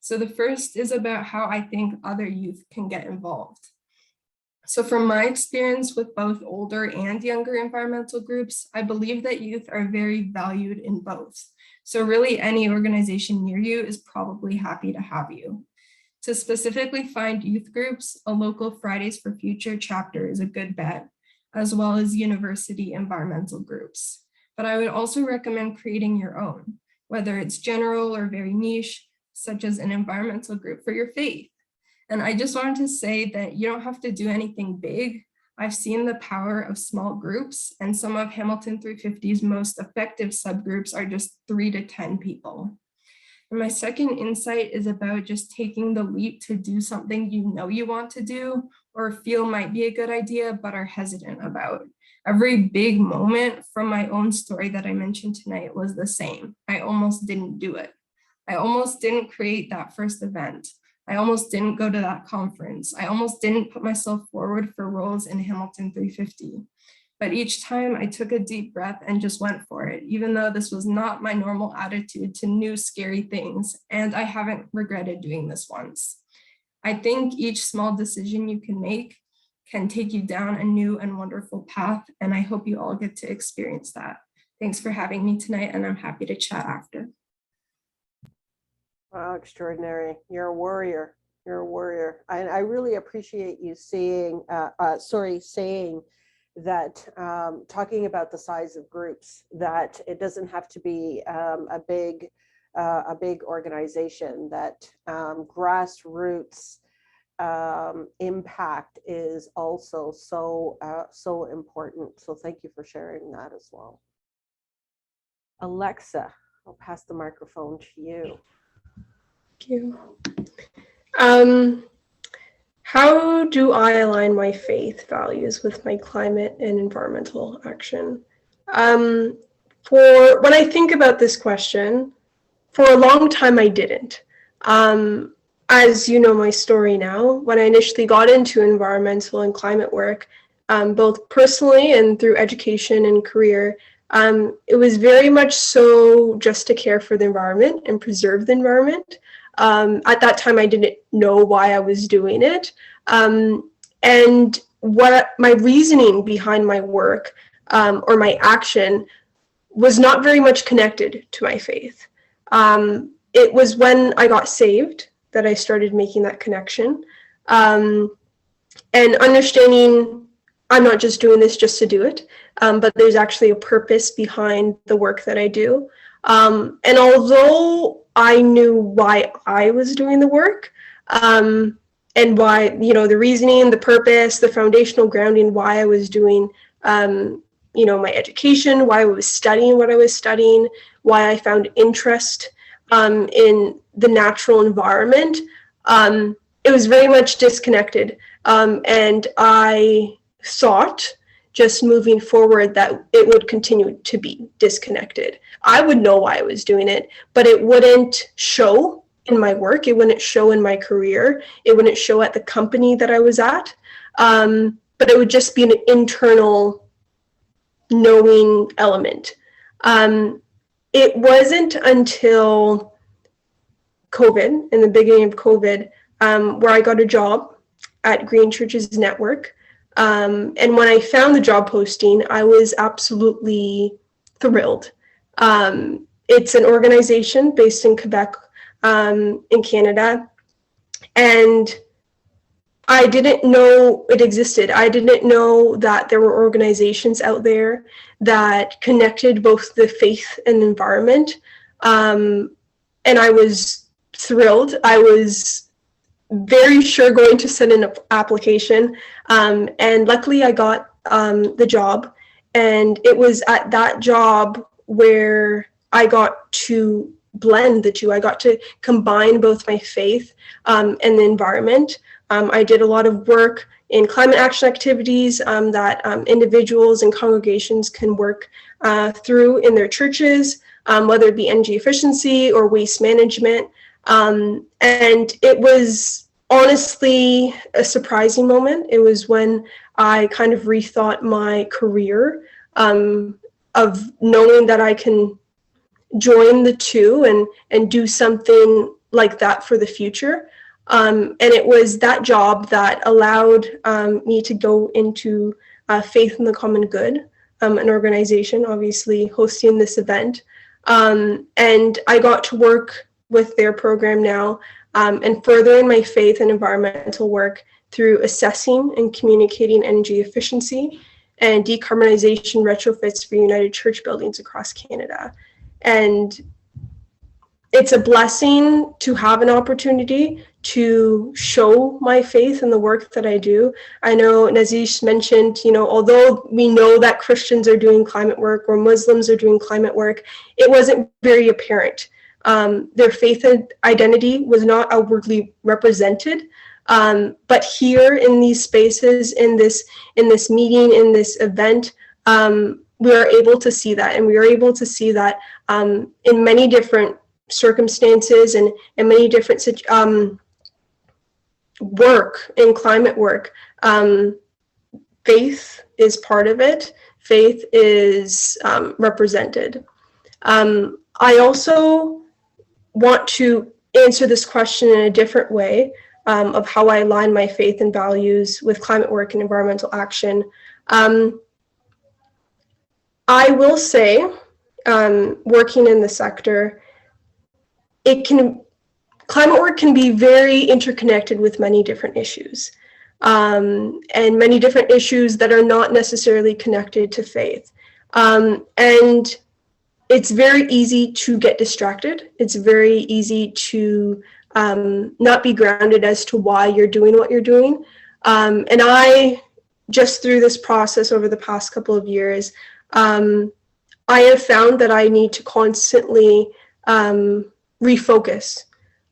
So the first is about how I think other youth can get involved. So from my experience with both older and younger environmental groups, I believe that youth are very valued in both. So really any organization near you is probably happy to have you. To specifically find youth groups, a local Fridays for Future chapter is a good bet, as well as university environmental groups. But I would also recommend creating your own, whether it's general or very niche, such as an environmental group for your faith. And I just wanted to say that you don't have to do anything big. I've seen the power of small groups, and some of Hamilton 350's most effective subgroups are just 3 to 10 people. And my second insight is about just taking the leap to do something you know you want to do or feel might be a good idea, but are hesitant about. Every big moment from my own story that I mentioned tonight was the same. I almost didn't do it. I almost didn't create that first event. I almost didn't go to that conference. I almost didn't put myself forward for roles in Hamilton 350. But each time I took a deep breath and just went for it, even though this was not my normal attitude to new scary things, and I haven't regretted doing this once. I think each small decision you can make can take you down a new and wonderful path, and I hope you all get to experience that. Thanks for having me tonight, and I'm happy to chat after. Wow, extraordinary. You're a warrior. You're a warrior. I really appreciate you saying that, talking about the size of groups, that it doesn't have to be a big organization, that grassroots impact is also so important. So thank you for sharing that as well. Aleyxa, I'll pass the microphone to you. Thank you. How do I align my faith values with my climate and environmental action? For when I think about this question, for a long time I didn't. As you know my story now, when I initially got into environmental and climate work, both personally and through education and career, it was very much so just to care for the environment and preserve the environment. At that time, I didn't know why I was doing it. And what my reasoning behind my work or my action was not very much connected to my faith. It was when I got saved that I started making that connection and understanding I'm not just doing this just to do it, but there's actually a purpose behind the work that I do. And although I knew why I was doing the work and why, the reasoning, the purpose, the foundational grounding, why I was doing, my education, why I was studying what I was studying, why I found interest in the natural environment, it was very much disconnected. And I thought just moving forward that it would continue to be disconnected. I would know why I was doing it, but it wouldn't show in my work. It wouldn't show in my career. It wouldn't show at the company that I was at. But it would just be an internal knowing element. It wasn't until COVID, in the beginning of COVID, where I got a job at Green Churches Network. And when I found the job posting, I was absolutely thrilled. It's an organization based in Quebec, in Canada, and I didn't know it existed. I didn't know that there were organizations out there that connected both the faith and environment. And I was thrilled. I was very sure going to send an application. And luckily I got the job. And it was at that job where I got to blend the two. I got to combine both my faith and the environment. I did a lot of work in climate action activities that individuals and congregations can work through in their churches, whether it be energy efficiency or waste management. And it was honestly a surprising moment. It was when I kind of rethought my career, of knowing that I can join the two and do something like that for the future. And it was that job that allowed me to go into Faith in the Common Good, an organization obviously hosting this event. And I got to work with their program now and furthering my faith and environmental work through assessing and communicating energy efficiency and decarbonization retrofits for United Church buildings across Canada. And it's a blessing to have an opportunity to show my faith in the work that I do. I know Nazish mentioned, although we know that Christians are doing climate work or Muslims are doing climate work, it wasn't very apparent. Their faith and identity was not outwardly represented. But here in these spaces, in this meeting, in this event, we are able to see that, and we are able to see that in many different circumstances and many different work in climate work. Faith is part of it. Faith is represented. I also want to answer this question in a different way of how I align my faith and values with climate work and environmental action. I will say, working in the sector, climate work can be very interconnected with many different issues, and many different issues that are not necessarily connected to faith. And it's very easy to get distracted. It's very easy to not be grounded as to why you're doing what you're doing. And I, just through this process over the past couple of years, I have found that I need to constantly refocus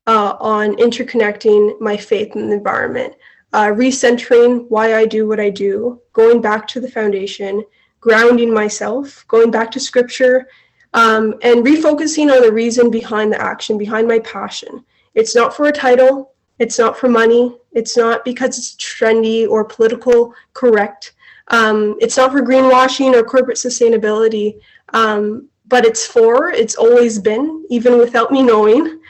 on interconnecting my faith in the environment, recentering why I do what I do, going back to the foundation, grounding myself, going back to scripture, and refocusing on the reason behind the action, behind my passion. It's not for a title. It's not for money. It's not because it's trendy or political correct. It's not for greenwashing or corporate sustainability, but it's always been, even without me knowing,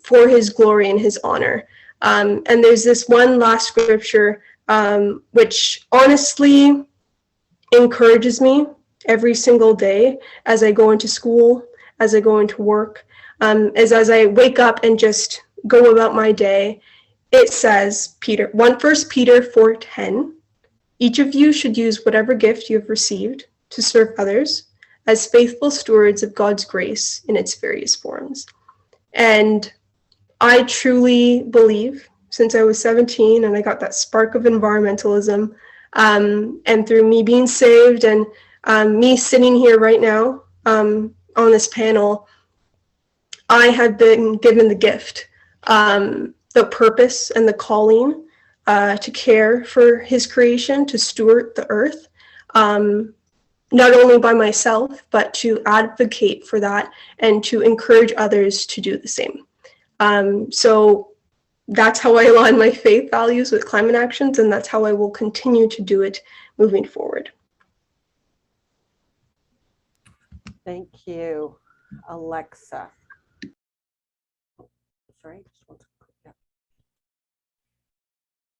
for his glory and his honor. And there's this one last scripture, which honestly encourages me every single day as I go into school, as I go into work, as I wake up and just go about my day. It says, 1 Peter 4:10, each of you should use whatever gift you have received to serve others as faithful stewards of God's grace in its various forms. And I truly believe, since I was 17 and I got that spark of environmentalism, and through me being saved and me sitting here right now on this panel, I have been given the gift, the purpose and the calling to care for his creation, to steward the earth, not only by myself, but to advocate for that and to encourage others to do the same. So that's how I align my faith values with climate actions, and that's how I will continue to do it moving forward. Thank you, Aleyxa. Sorry, just one second. Yeah.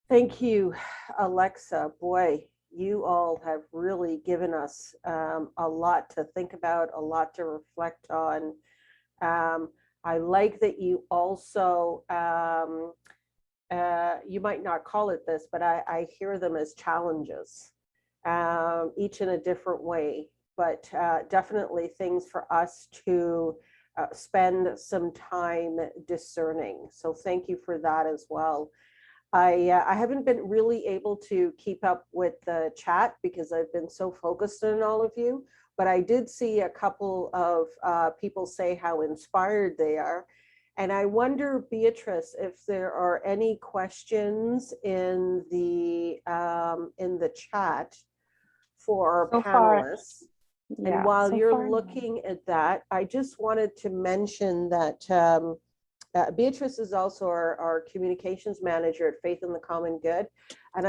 Thank you, Aleyxa. Boy, you all have really given us a lot to think about, a lot to reflect on. I like that you also, you might not call it this, but I hear them as challenges, each in a different way, but definitely things for us to spend some time discerning. So thank you for that as well. I haven't been really able to keep up with the chat because I've been so focused on all of you, but I did see a couple of people say how inspired they are. And I wonder, Beatrice, if there are any questions in the chat for our panelists. And while you're looking at that, I just wanted to mention that Beatrice is also our communications manager at Faith in the Common Good, and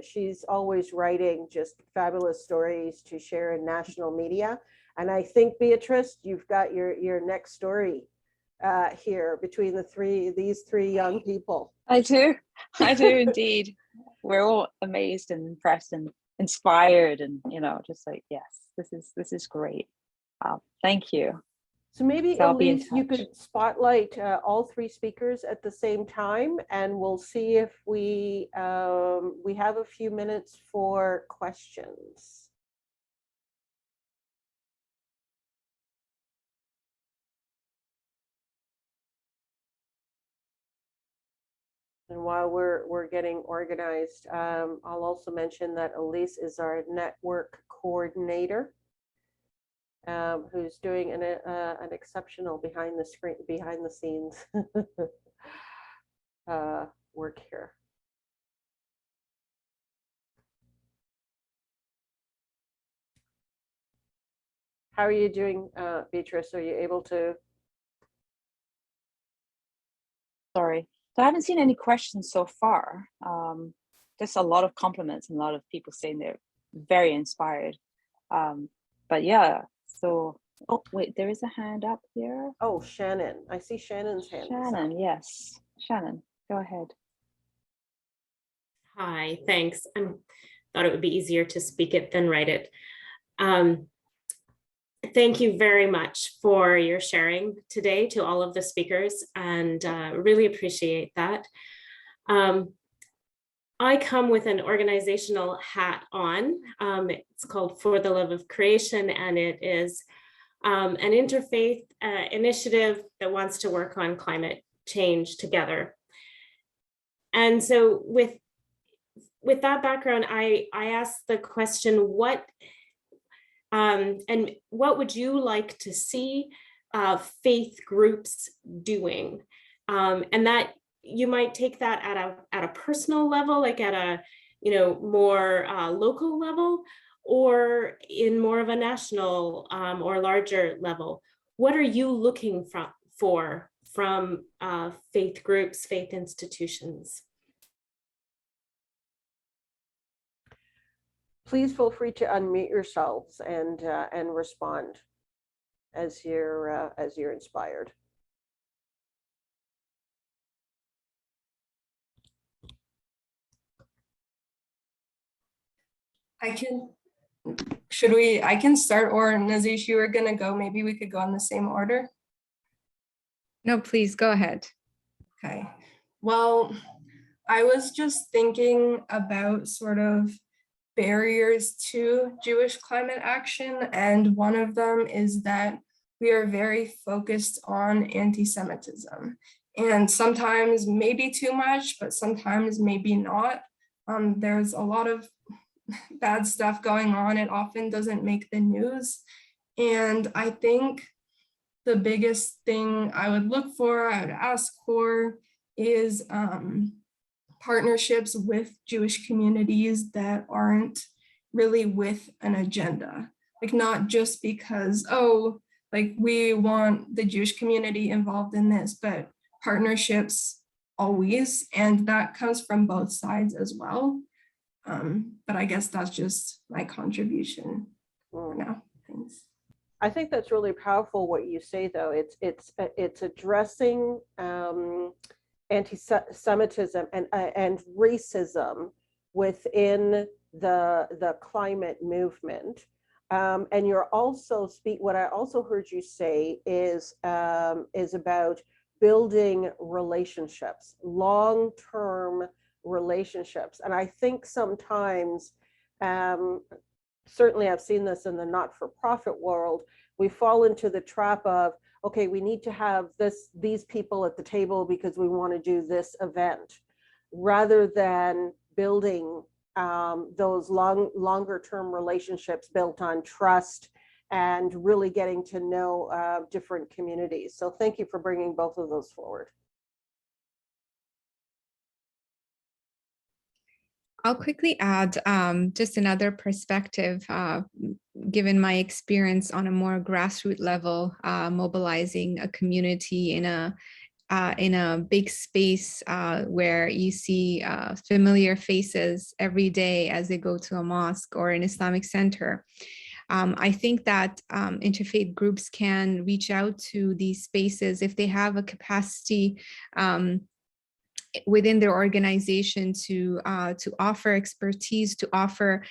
she's always writing just fabulous stories to share in national media. And I think, Beatrice, you've got your next story here between these three young people. I do indeed. We're all amazed and impressed and inspired, and just like, yes, this is great. Thank you. So maybe, Elise, you could spotlight all three speakers at the same time, and we'll see if we have a few minutes for questions. And while we're getting organized, I'll also mention that Elise is our network coordinator, who's doing an exceptional behind the scenes work here. How are you doing, Beatrice? Are you able to? Sorry. So I haven't seen any questions so far. Just a lot of compliments and a lot of people saying they're very inspired. But yeah, so, oh, wait, there is a hand up here. Oh, Shannon. I see Shannon's hand. Shannon, yes. Shannon, go ahead. Hi, thanks. I thought it would be easier to speak it than write it. Thank you very much for your sharing today to all of the speakers, and really appreciate that. I come with an organizational hat on. It's called For the Love of Creation, and it is an interfaith initiative that wants to work on climate change together. And so with that background, I asked the question, what would you like to see faith groups doing? And that you might take that at a personal level, like at a more local level, or in more of a national or larger level. What are you looking for from faith groups, faith institutions? Please feel free to unmute yourselves and respond as you're inspired. I can start, or Nazish, you were gonna go, maybe we could go in the same order. No, please go ahead. Okay, well, I was just thinking about sort of barriers to Jewish climate action, and one of them is that we are very focused on anti-Semitism, and sometimes maybe too much, but sometimes maybe not. There's a lot of bad stuff going on. It often doesn't make the news, and I think the biggest thing I would look for, I would ask for, is partnerships with Jewish communities that aren't really with an agenda. Like, not just because, oh, like we want the Jewish community involved in this, but partnerships always, and that comes from both sides as well. But I guess that's just my contribution for now. Thanks. I think that's really powerful what you say, though. It's addressing anti-Semitism and racism within the climate movement. And you're also what I also heard you say is about building relationships, long-term relationships. And I think sometimes, certainly I've seen this in the not-for-profit world, we fall into the trap of, okay, we need to have these people at the table because we want to do this event, rather than building those longer term relationships built on trust and really getting to know different communities. So thank you for bringing both of those forward. I'll quickly add just another perspective, given my experience on a more grassroots level, mobilizing a community in a big space where you see familiar faces every day as they go to a mosque or an Islamic center. I think that interfaith groups can reach out to these spaces if they have a capacity within their organization to offer expertise, to offer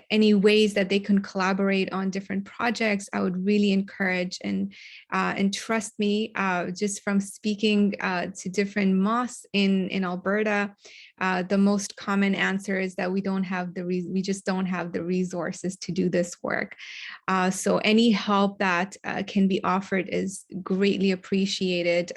any ways that they can collaborate on different projects. I would really encourage, and trust me, just from speaking to different mosques in Alberta, the most common answer is that we just don't have the resources to do this work. So any help that can be offered is greatly appreciated.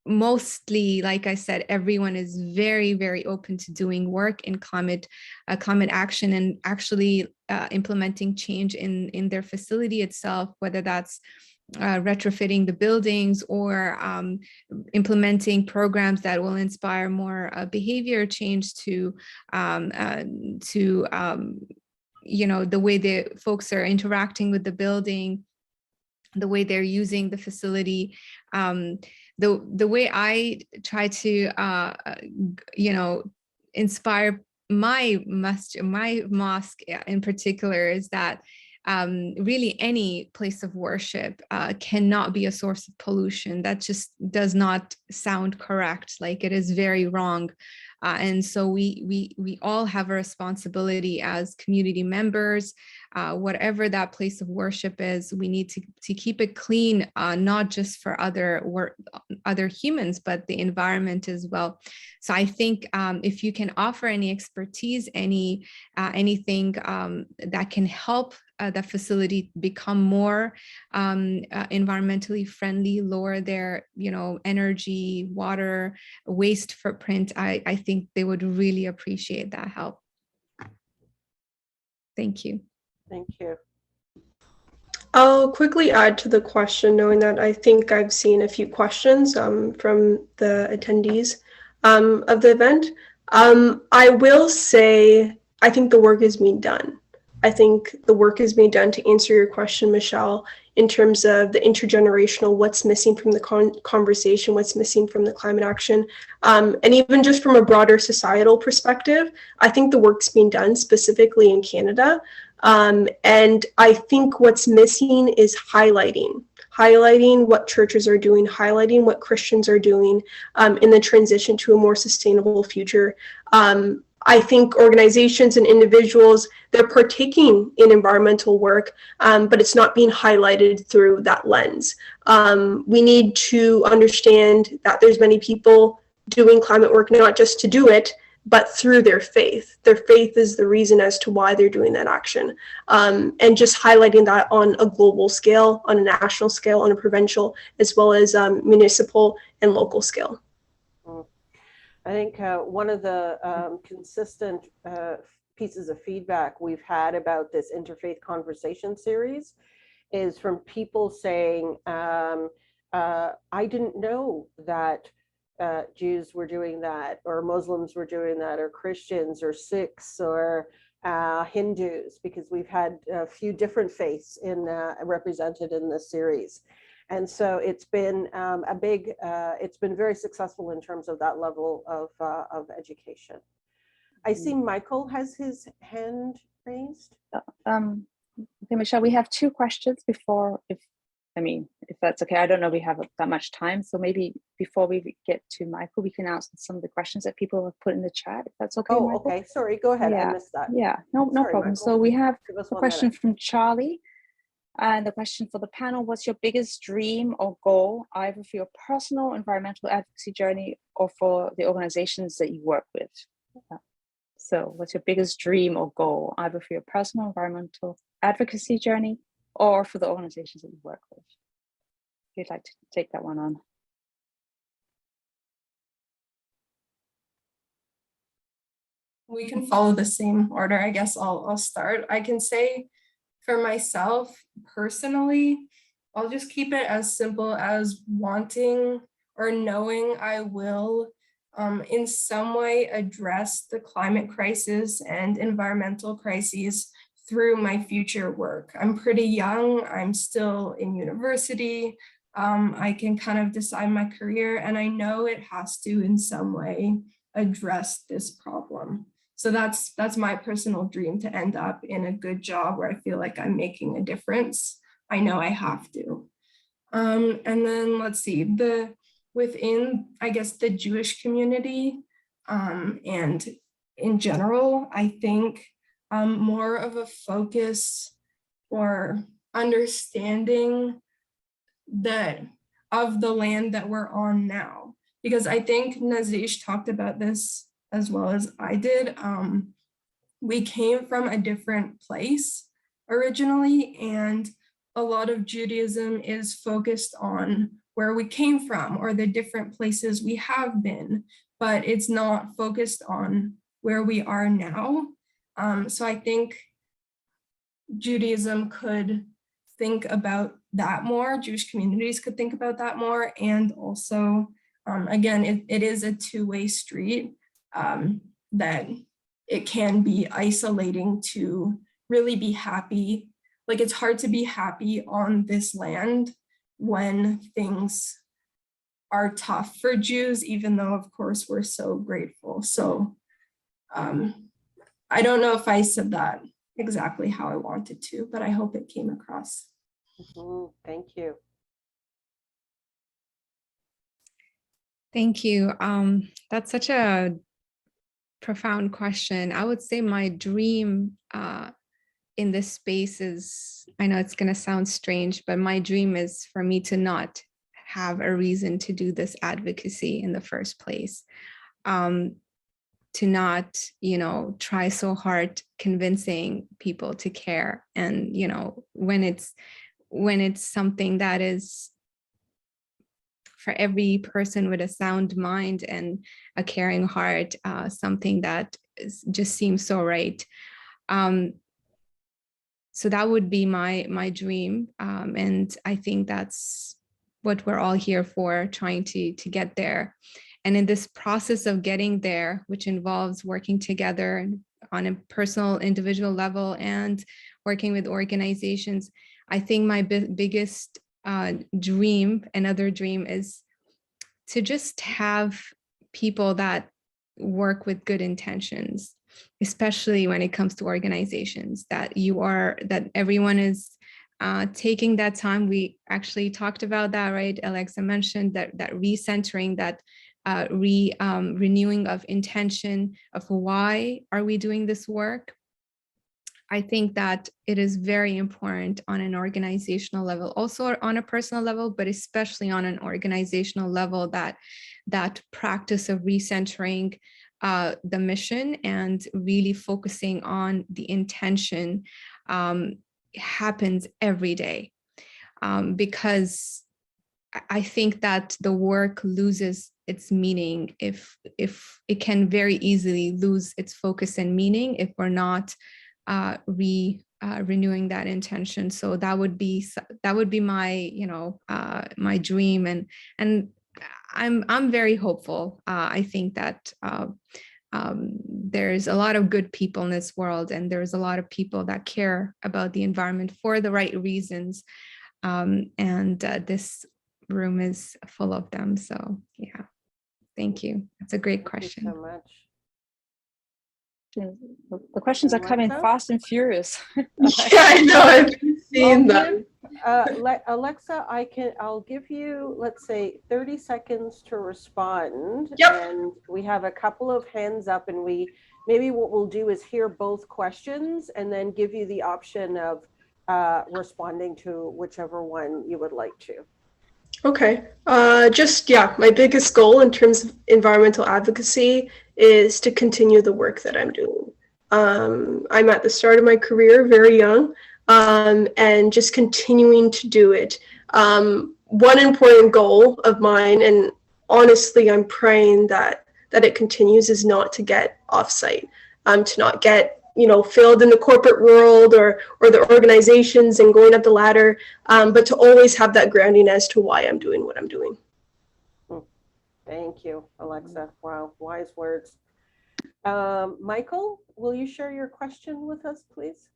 Mostly, like I said, everyone is very, very open to doing work in climate action and actually implementing change in their facility itself, whether that's retrofitting the buildings or implementing programs that will inspire more behavior change to the way the folks are interacting with the building, the way they're using the facility. The way I try to inspire my mosque in particular is that really any place of worship cannot be a source of pollution. That just does not sound correct. Like, it is very wrong. And so we all have a responsibility as community members, whatever that place of worship is, we need to keep it clean, not just for other humans, but the environment as well. So I think if you can offer any expertise, anything that can help the facility become more environmentally friendly, lower their energy, water, waste footprint, I think they would really appreciate that help. Thank you. Thank you. I'll quickly add to the question, knowing that I think I've seen a few questions from the attendees of the event. I will say, I think the work is being done. I think the work is being done, to answer your question, Michelle, in terms of the intergenerational, what's missing from the conversation, what's missing from the climate action, and even just from a broader societal perspective, I think the work's being done specifically in Canada. And I think what's missing is highlighting what churches are doing, highlighting what Christians are doing in the transition to a more sustainable future. I think organizations and individuals, they're partaking in environmental work, but it's not being highlighted through that lens. We need to understand that there's many people doing climate work, not just to do it, but through their faith. Their faith is the reason as to why they're doing that action. And just highlighting that on a global scale, on a national scale, on a provincial, as well as municipal and local scale. I think one of the consistent pieces of feedback we've had about this Interfaith Conversation series is from people saying, I didn't know that Jews were doing that, or Muslims were doing that, or Christians, or Sikhs, or Hindus, because we've had a few different faiths represented in this series. And so it's been it's been very successful in terms of that level of education. I see Michael has his hand raised. Okay, Michelle, we have 2 questions before, if that's okay. I don't know we have that much time, so maybe before we get to Michael, we can answer some of the questions that people have put in the chat, if that's okay, Oh, Michael? okay. Sorry. Go ahead. I Yeah, missed that. yeah, no Sorry, problem. Michael. So we have Give us a 1 question minute. from Charlie. And the question for the panel: what's your biggest dream or goal, either for your personal environmental advocacy journey or for the organizations that you work with? So what's your biggest dream or goal, either for your personal environmental advocacy journey or for the organizations that you work with? If you'd like to take that one on. We can follow the same order. I guess I'll start. I can say for myself personally, I'll just keep it as simple as wanting or knowing I will in some way address the climate crisis and environmental crises through my future work. I'm pretty young, I'm still in university. I can kind of decide my career, and I know it has to in some way address this problem. So that's my personal dream, to end up in a good job where I feel like I'm making a difference. I know I have to. And then let's see, within, I guess, the Jewish community and in general, I think more of a focus or understanding that of the land that we're on now. Because I think Nazish talked about this as well as I did. We came from a different place originally, and a lot of Judaism is focused on where we came from or the different places we have been, but it's not focused on where we are now. So I think Judaism could think about that more, Jewish communities could think about that more, and also, again, it is a two-way street, that it can be isolating to really be happy. Like, it's hard to be happy on this land when things are tough for Jews, even though, of course, we're so grateful. So I don't know if I said that exactly how I wanted to, but I hope it came across. Thank you. Thank you. That's such a profound question. I would say my dream in this space is, I know it's going to sound strange, but my dream is for me to not have a reason to do this advocacy in the first place. To not, try so hard convincing people to care. And, when it's something that is for every person with a sound mind and a caring heart, something that just seems so right. So that would be my dream. And I think that's what we're all here for, trying to get there. And in this process of getting there, which involves working together on a personal, individual level and working with organizations, I think my biggest dream, another dream, is to just have people that work with good intentions, especially when it comes to organizations, that everyone is taking that time. We actually talked about that, right? Aleyxa mentioned that recentering, that renewing of intention of why are we doing this work. I think that it is very important on an organizational level, also on a personal level, but especially on an organizational level, that practice of recentering the mission and really focusing on the intention happens every day. Because I think that the work loses its meaning if it can very easily lose its focus and meaning if we're not renewing that intention. So that would be my my dream, and I'm very hopeful. I think that there's a lot of good people in this world, and there's a lot of people that care about the environment for the right reasons, and this room is full of them. So yeah, thank you. That's a great question. Thank you so much. The questions are coming Aleyxa? fast and furious. Yeah, I know. I've been seeing that. Aleyxa, I'll give you, let's say, 30 seconds to respond. Yep. And we have a couple of hands up, and maybe what we'll do is hear both questions and then give you the option of responding to whichever one you would like to. Okay. My biggest goal in terms of environmental advocacy is to continue the work that I'm doing. I'm at the start of my career, very young, and just continuing to do it. One important goal of mine, and honestly, I'm praying that it continues, is not to get offsite, to not get failed in the corporate world or the organizations and going up the ladder, but to always have that grounding as to why I'm doing what I'm doing. Thank you, Aleyxa. Wow, wise words. Michael, will you share your question with us, please?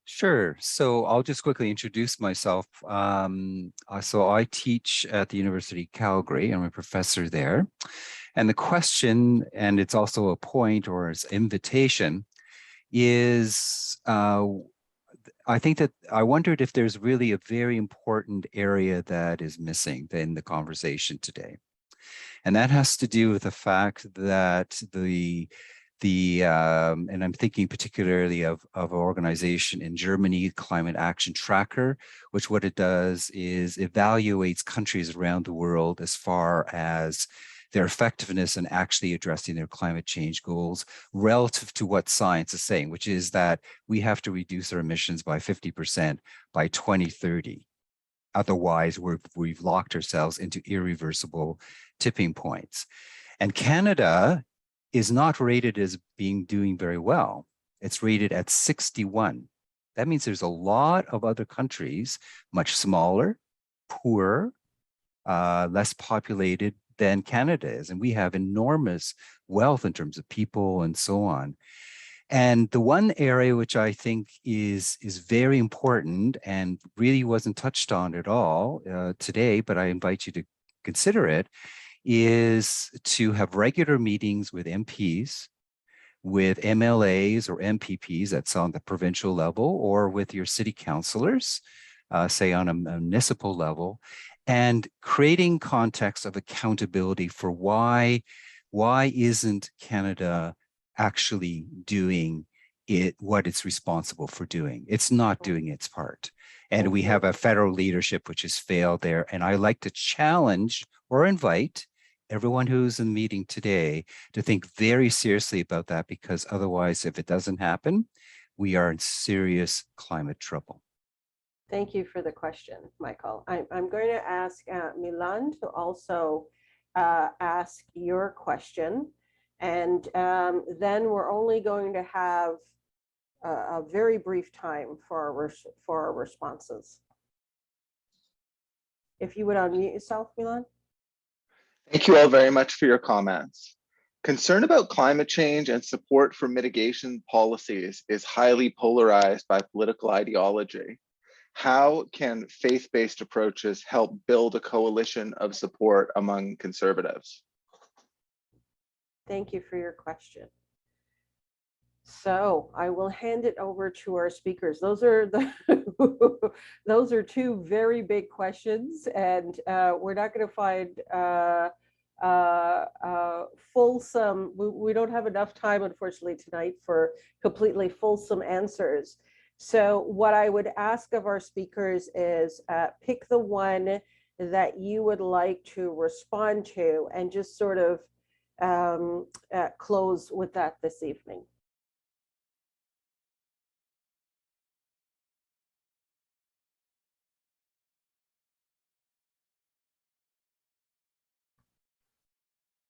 Sure. So I'll just quickly introduce myself. So I teach at the University of Calgary. I'm a professor there. And the question, and it's also a point or its invitation, is I think that I wondered if there's really a very important area that is missing in the conversation today. And that has to do with the fact that and I'm thinking particularly of an organization in Germany, Climate Action Tracker, which what it does is evaluates countries around the world as far as their effectiveness in actually addressing their climate change goals relative to what science is saying, which is that we have to reduce our emissions by 50% by 2030. Otherwise, we've locked ourselves into irreversible tipping points. And Canada is not rated as doing very well. It's rated at 61. That means there's a lot of other countries, much smaller, poorer, less populated than Canada is. And we have enormous wealth in terms of people and so on. And the one area which I think is very important and really wasn't touched on at all today, but I invite you to consider it, is to have regular meetings with MPs, with MLAs or MPPs, that's on the provincial level, or with your city councillors, say on a municipal level, and creating context of accountability for why isn't Canada actually doing what it's responsible for doing. It's not doing its part. And we have a federal leadership which has failed there. And I like to challenge or invite everyone who's in the meeting today to think very seriously about that, because otherwise, if it doesn't happen, we are in serious climate trouble. Thank you for the question, Michael. I'm going to ask Milan to also ask your question. And then we're only going to have a very brief time for our responses. If you would unmute yourself, Milan. Thank you all very much for your comments. Concern about climate change and support for mitigation policies is highly polarized by political ideology. How can faith-based approaches help build a coalition of support among conservatives? Thank you for your question. So I will hand it over to our speakers. Those are those are two very big questions, and we're not going to find fulsome. We don't have enough time, unfortunately, tonight for completely fulsome answers. So what I would ask of our speakers is pick the one that you would like to respond to, and just sort of close with that this evening.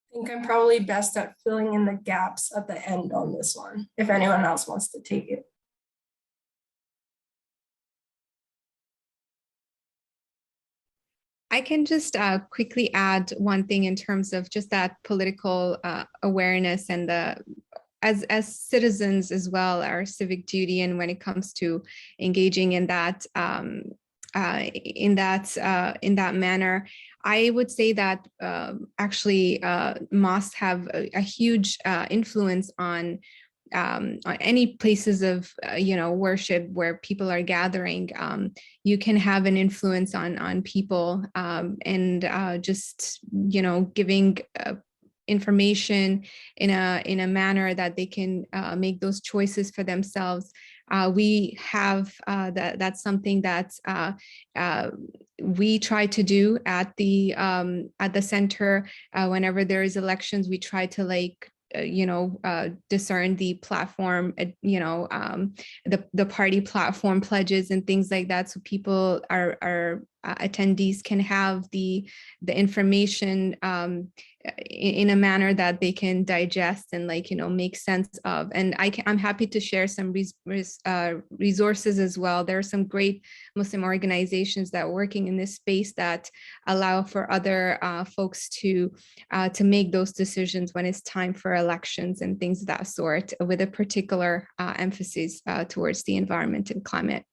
I think I'm probably best at filling in the gaps at the end on this one, if anyone else wants to take it. I can just quickly add one thing in terms of just that political awareness and as citizens as well, our civic duty, and when it comes to engaging in that manner, I would say that actually mosques have a huge influence on any places of worship where people are gathering, you can have an influence on people, and just giving information in a manner that they can make those choices for themselves. We have that's something that we try to do at the center. Whenever there is elections, we try to discern the platform, the party platform pledges and things like that, so people our attendees can have the information in a manner that they can digest and make sense of. And I'm happy to share some resources as well. There are some great Muslim organizations that are working in this space that allow for other folks to make those decisions when it's time for elections and things of that sort, with a particular emphasis towards the environment and climate.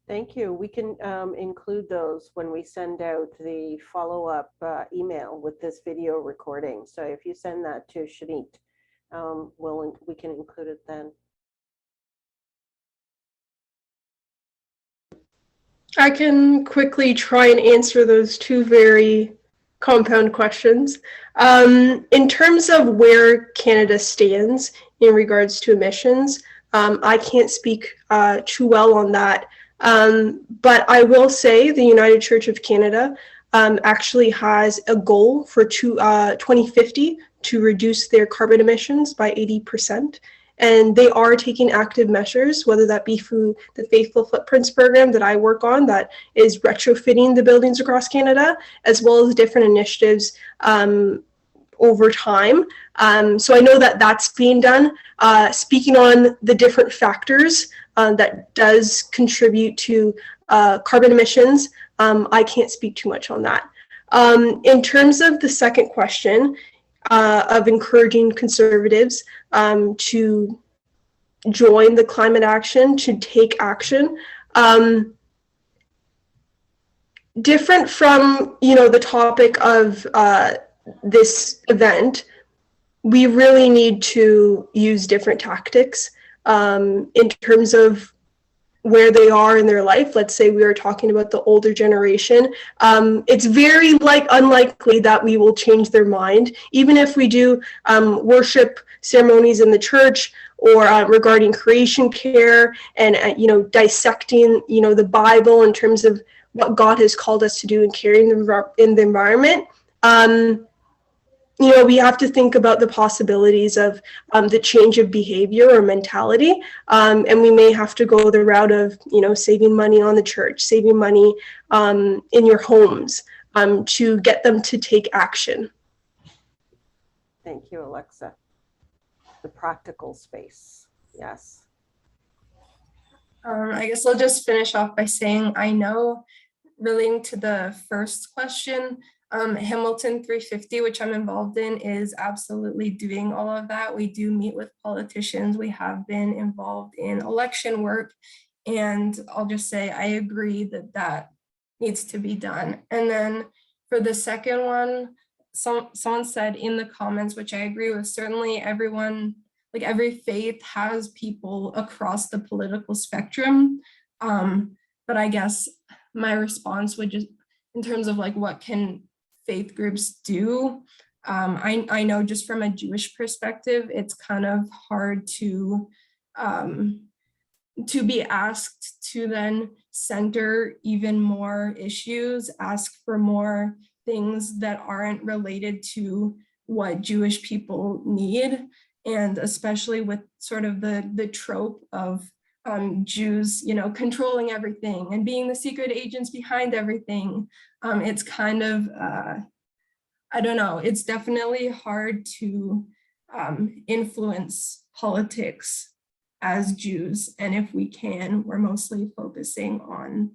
Thank you. We can include those when we send out the follow-up email with this video recording. So if you send that to Shanit, we can include it then. I can quickly try and answer those two very compound questions. In terms of where Canada stands in regards to emissions, I can't speak too well on that. But I will say the United Church of Canada actually has a goal for 2050 to reduce their carbon emissions by 80%. And they are taking active measures, whether that be through the Faithful Footprints program that I work on, that is retrofitting the buildings across Canada, as well as different initiatives over time. So I know that that's being done. Speaking on the different factors that does contribute to carbon emissions, I can't speak too much on that. In terms of the second question of encouraging conservatives to join the climate action, to take action, different from the topic of this event, we really need to use different tactics in terms of where they are in their life. Let's say we are talking about the older generation. It's very unlikely that we will change their mind, even if we do worship ceremonies in the church, or regarding creation care and dissecting the Bible in terms of what God has called us to do in caring in the environment. We have to think about the possibilities of the change of behavior or mentality, and we may have to go the route of saving money on the church, saving money in your homes to get them to take action. Thank you, Aleyxa. The practical space, yes. I guess I'll just finish off by saying, I know, relating to the first question, Hamilton 350, which I'm involved in, is absolutely doing all of that. We do meet with politicians. We have been involved in election work. And I'll just say, I agree that that needs to be done. And then for the second one, someone said in the comments, which I agree with, certainly everyone, every faith has people across the political spectrum. But I guess my response would just, in terms of what can faith groups do, I know just from a Jewish perspective, it's kind of hard to be asked to then center even more issues, ask for more things that aren't related to what Jewish people need. And especially with sort of the trope of Jews, controlling everything and being the secret agents behind everything. It's kind of, I don't know, it's definitely hard to influence politics as Jews. And if we can, we're mostly focusing on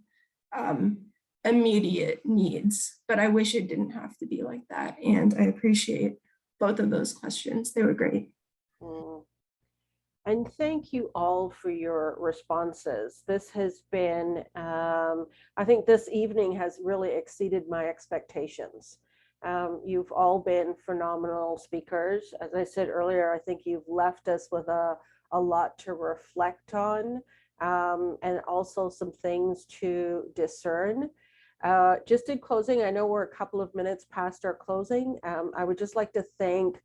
immediate needs, but I wish it didn't have to be like that. And I appreciate both of those questions. They were great. And thank you all for your responses. This has been, I think this evening has really exceeded my expectations. You've all been phenomenal speakers. As I said earlier, I think you've left us with a lot to reflect on, and also some things to discern. Just in closing, I know we're a couple of minutes past our closing. I would just like to thank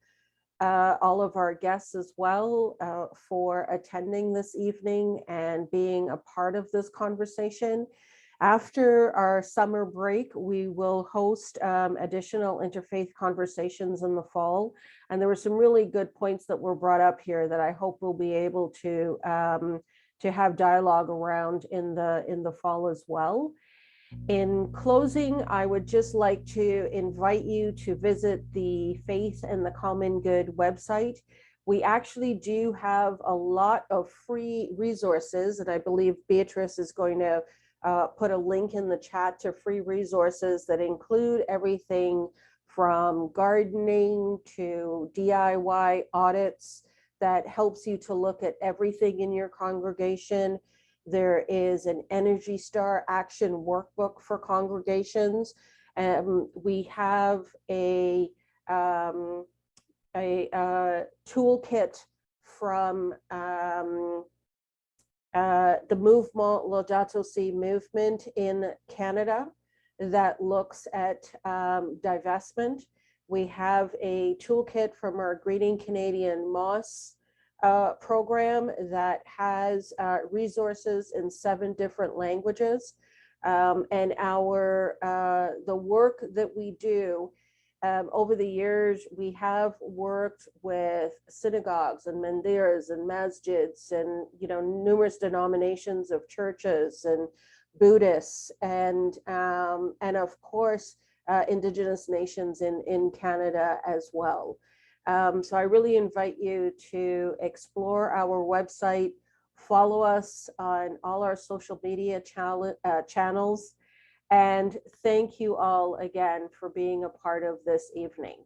all of our guests as well for attending this evening and being a part of this conversation. After our summer break, we will host additional interfaith conversations in the fall. And there were some really good points that were brought up here that I hope we'll be able to have dialogue around in the fall as well. In closing, I would just like to invite you to visit the Faith and the Common Good website. We actually do have a lot of free resources, and I believe Beatrice is going to put a link in the chat to free resources that include everything from gardening to DIY audits that helps you to look at everything in your congregation. There is an Energy Star Action Workbook for congregations. We have a toolkit from the Mouvement Laudato Si movement in Canada that looks at divestment. We have a toolkit from our Greening Canadian Moss program that has resources in 7 different languages. And the work that we do over the years, we have worked with synagogues and mandirs and masjids and numerous denominations of churches and Buddhists and of course Indigenous nations in Canada as well. So I really invite you to explore our website, follow us on all our social media channels, and thank you all again for being a part of this evening.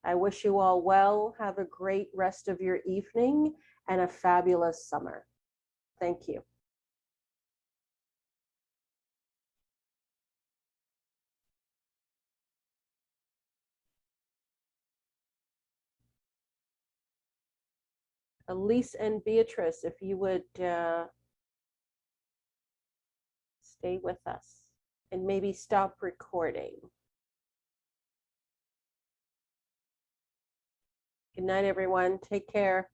I wish you all well. Have a great rest of your evening and a fabulous summer. Thank you. Elise and Beatrice, if you would stay with us and maybe stop recording. Good night, everyone. Take care.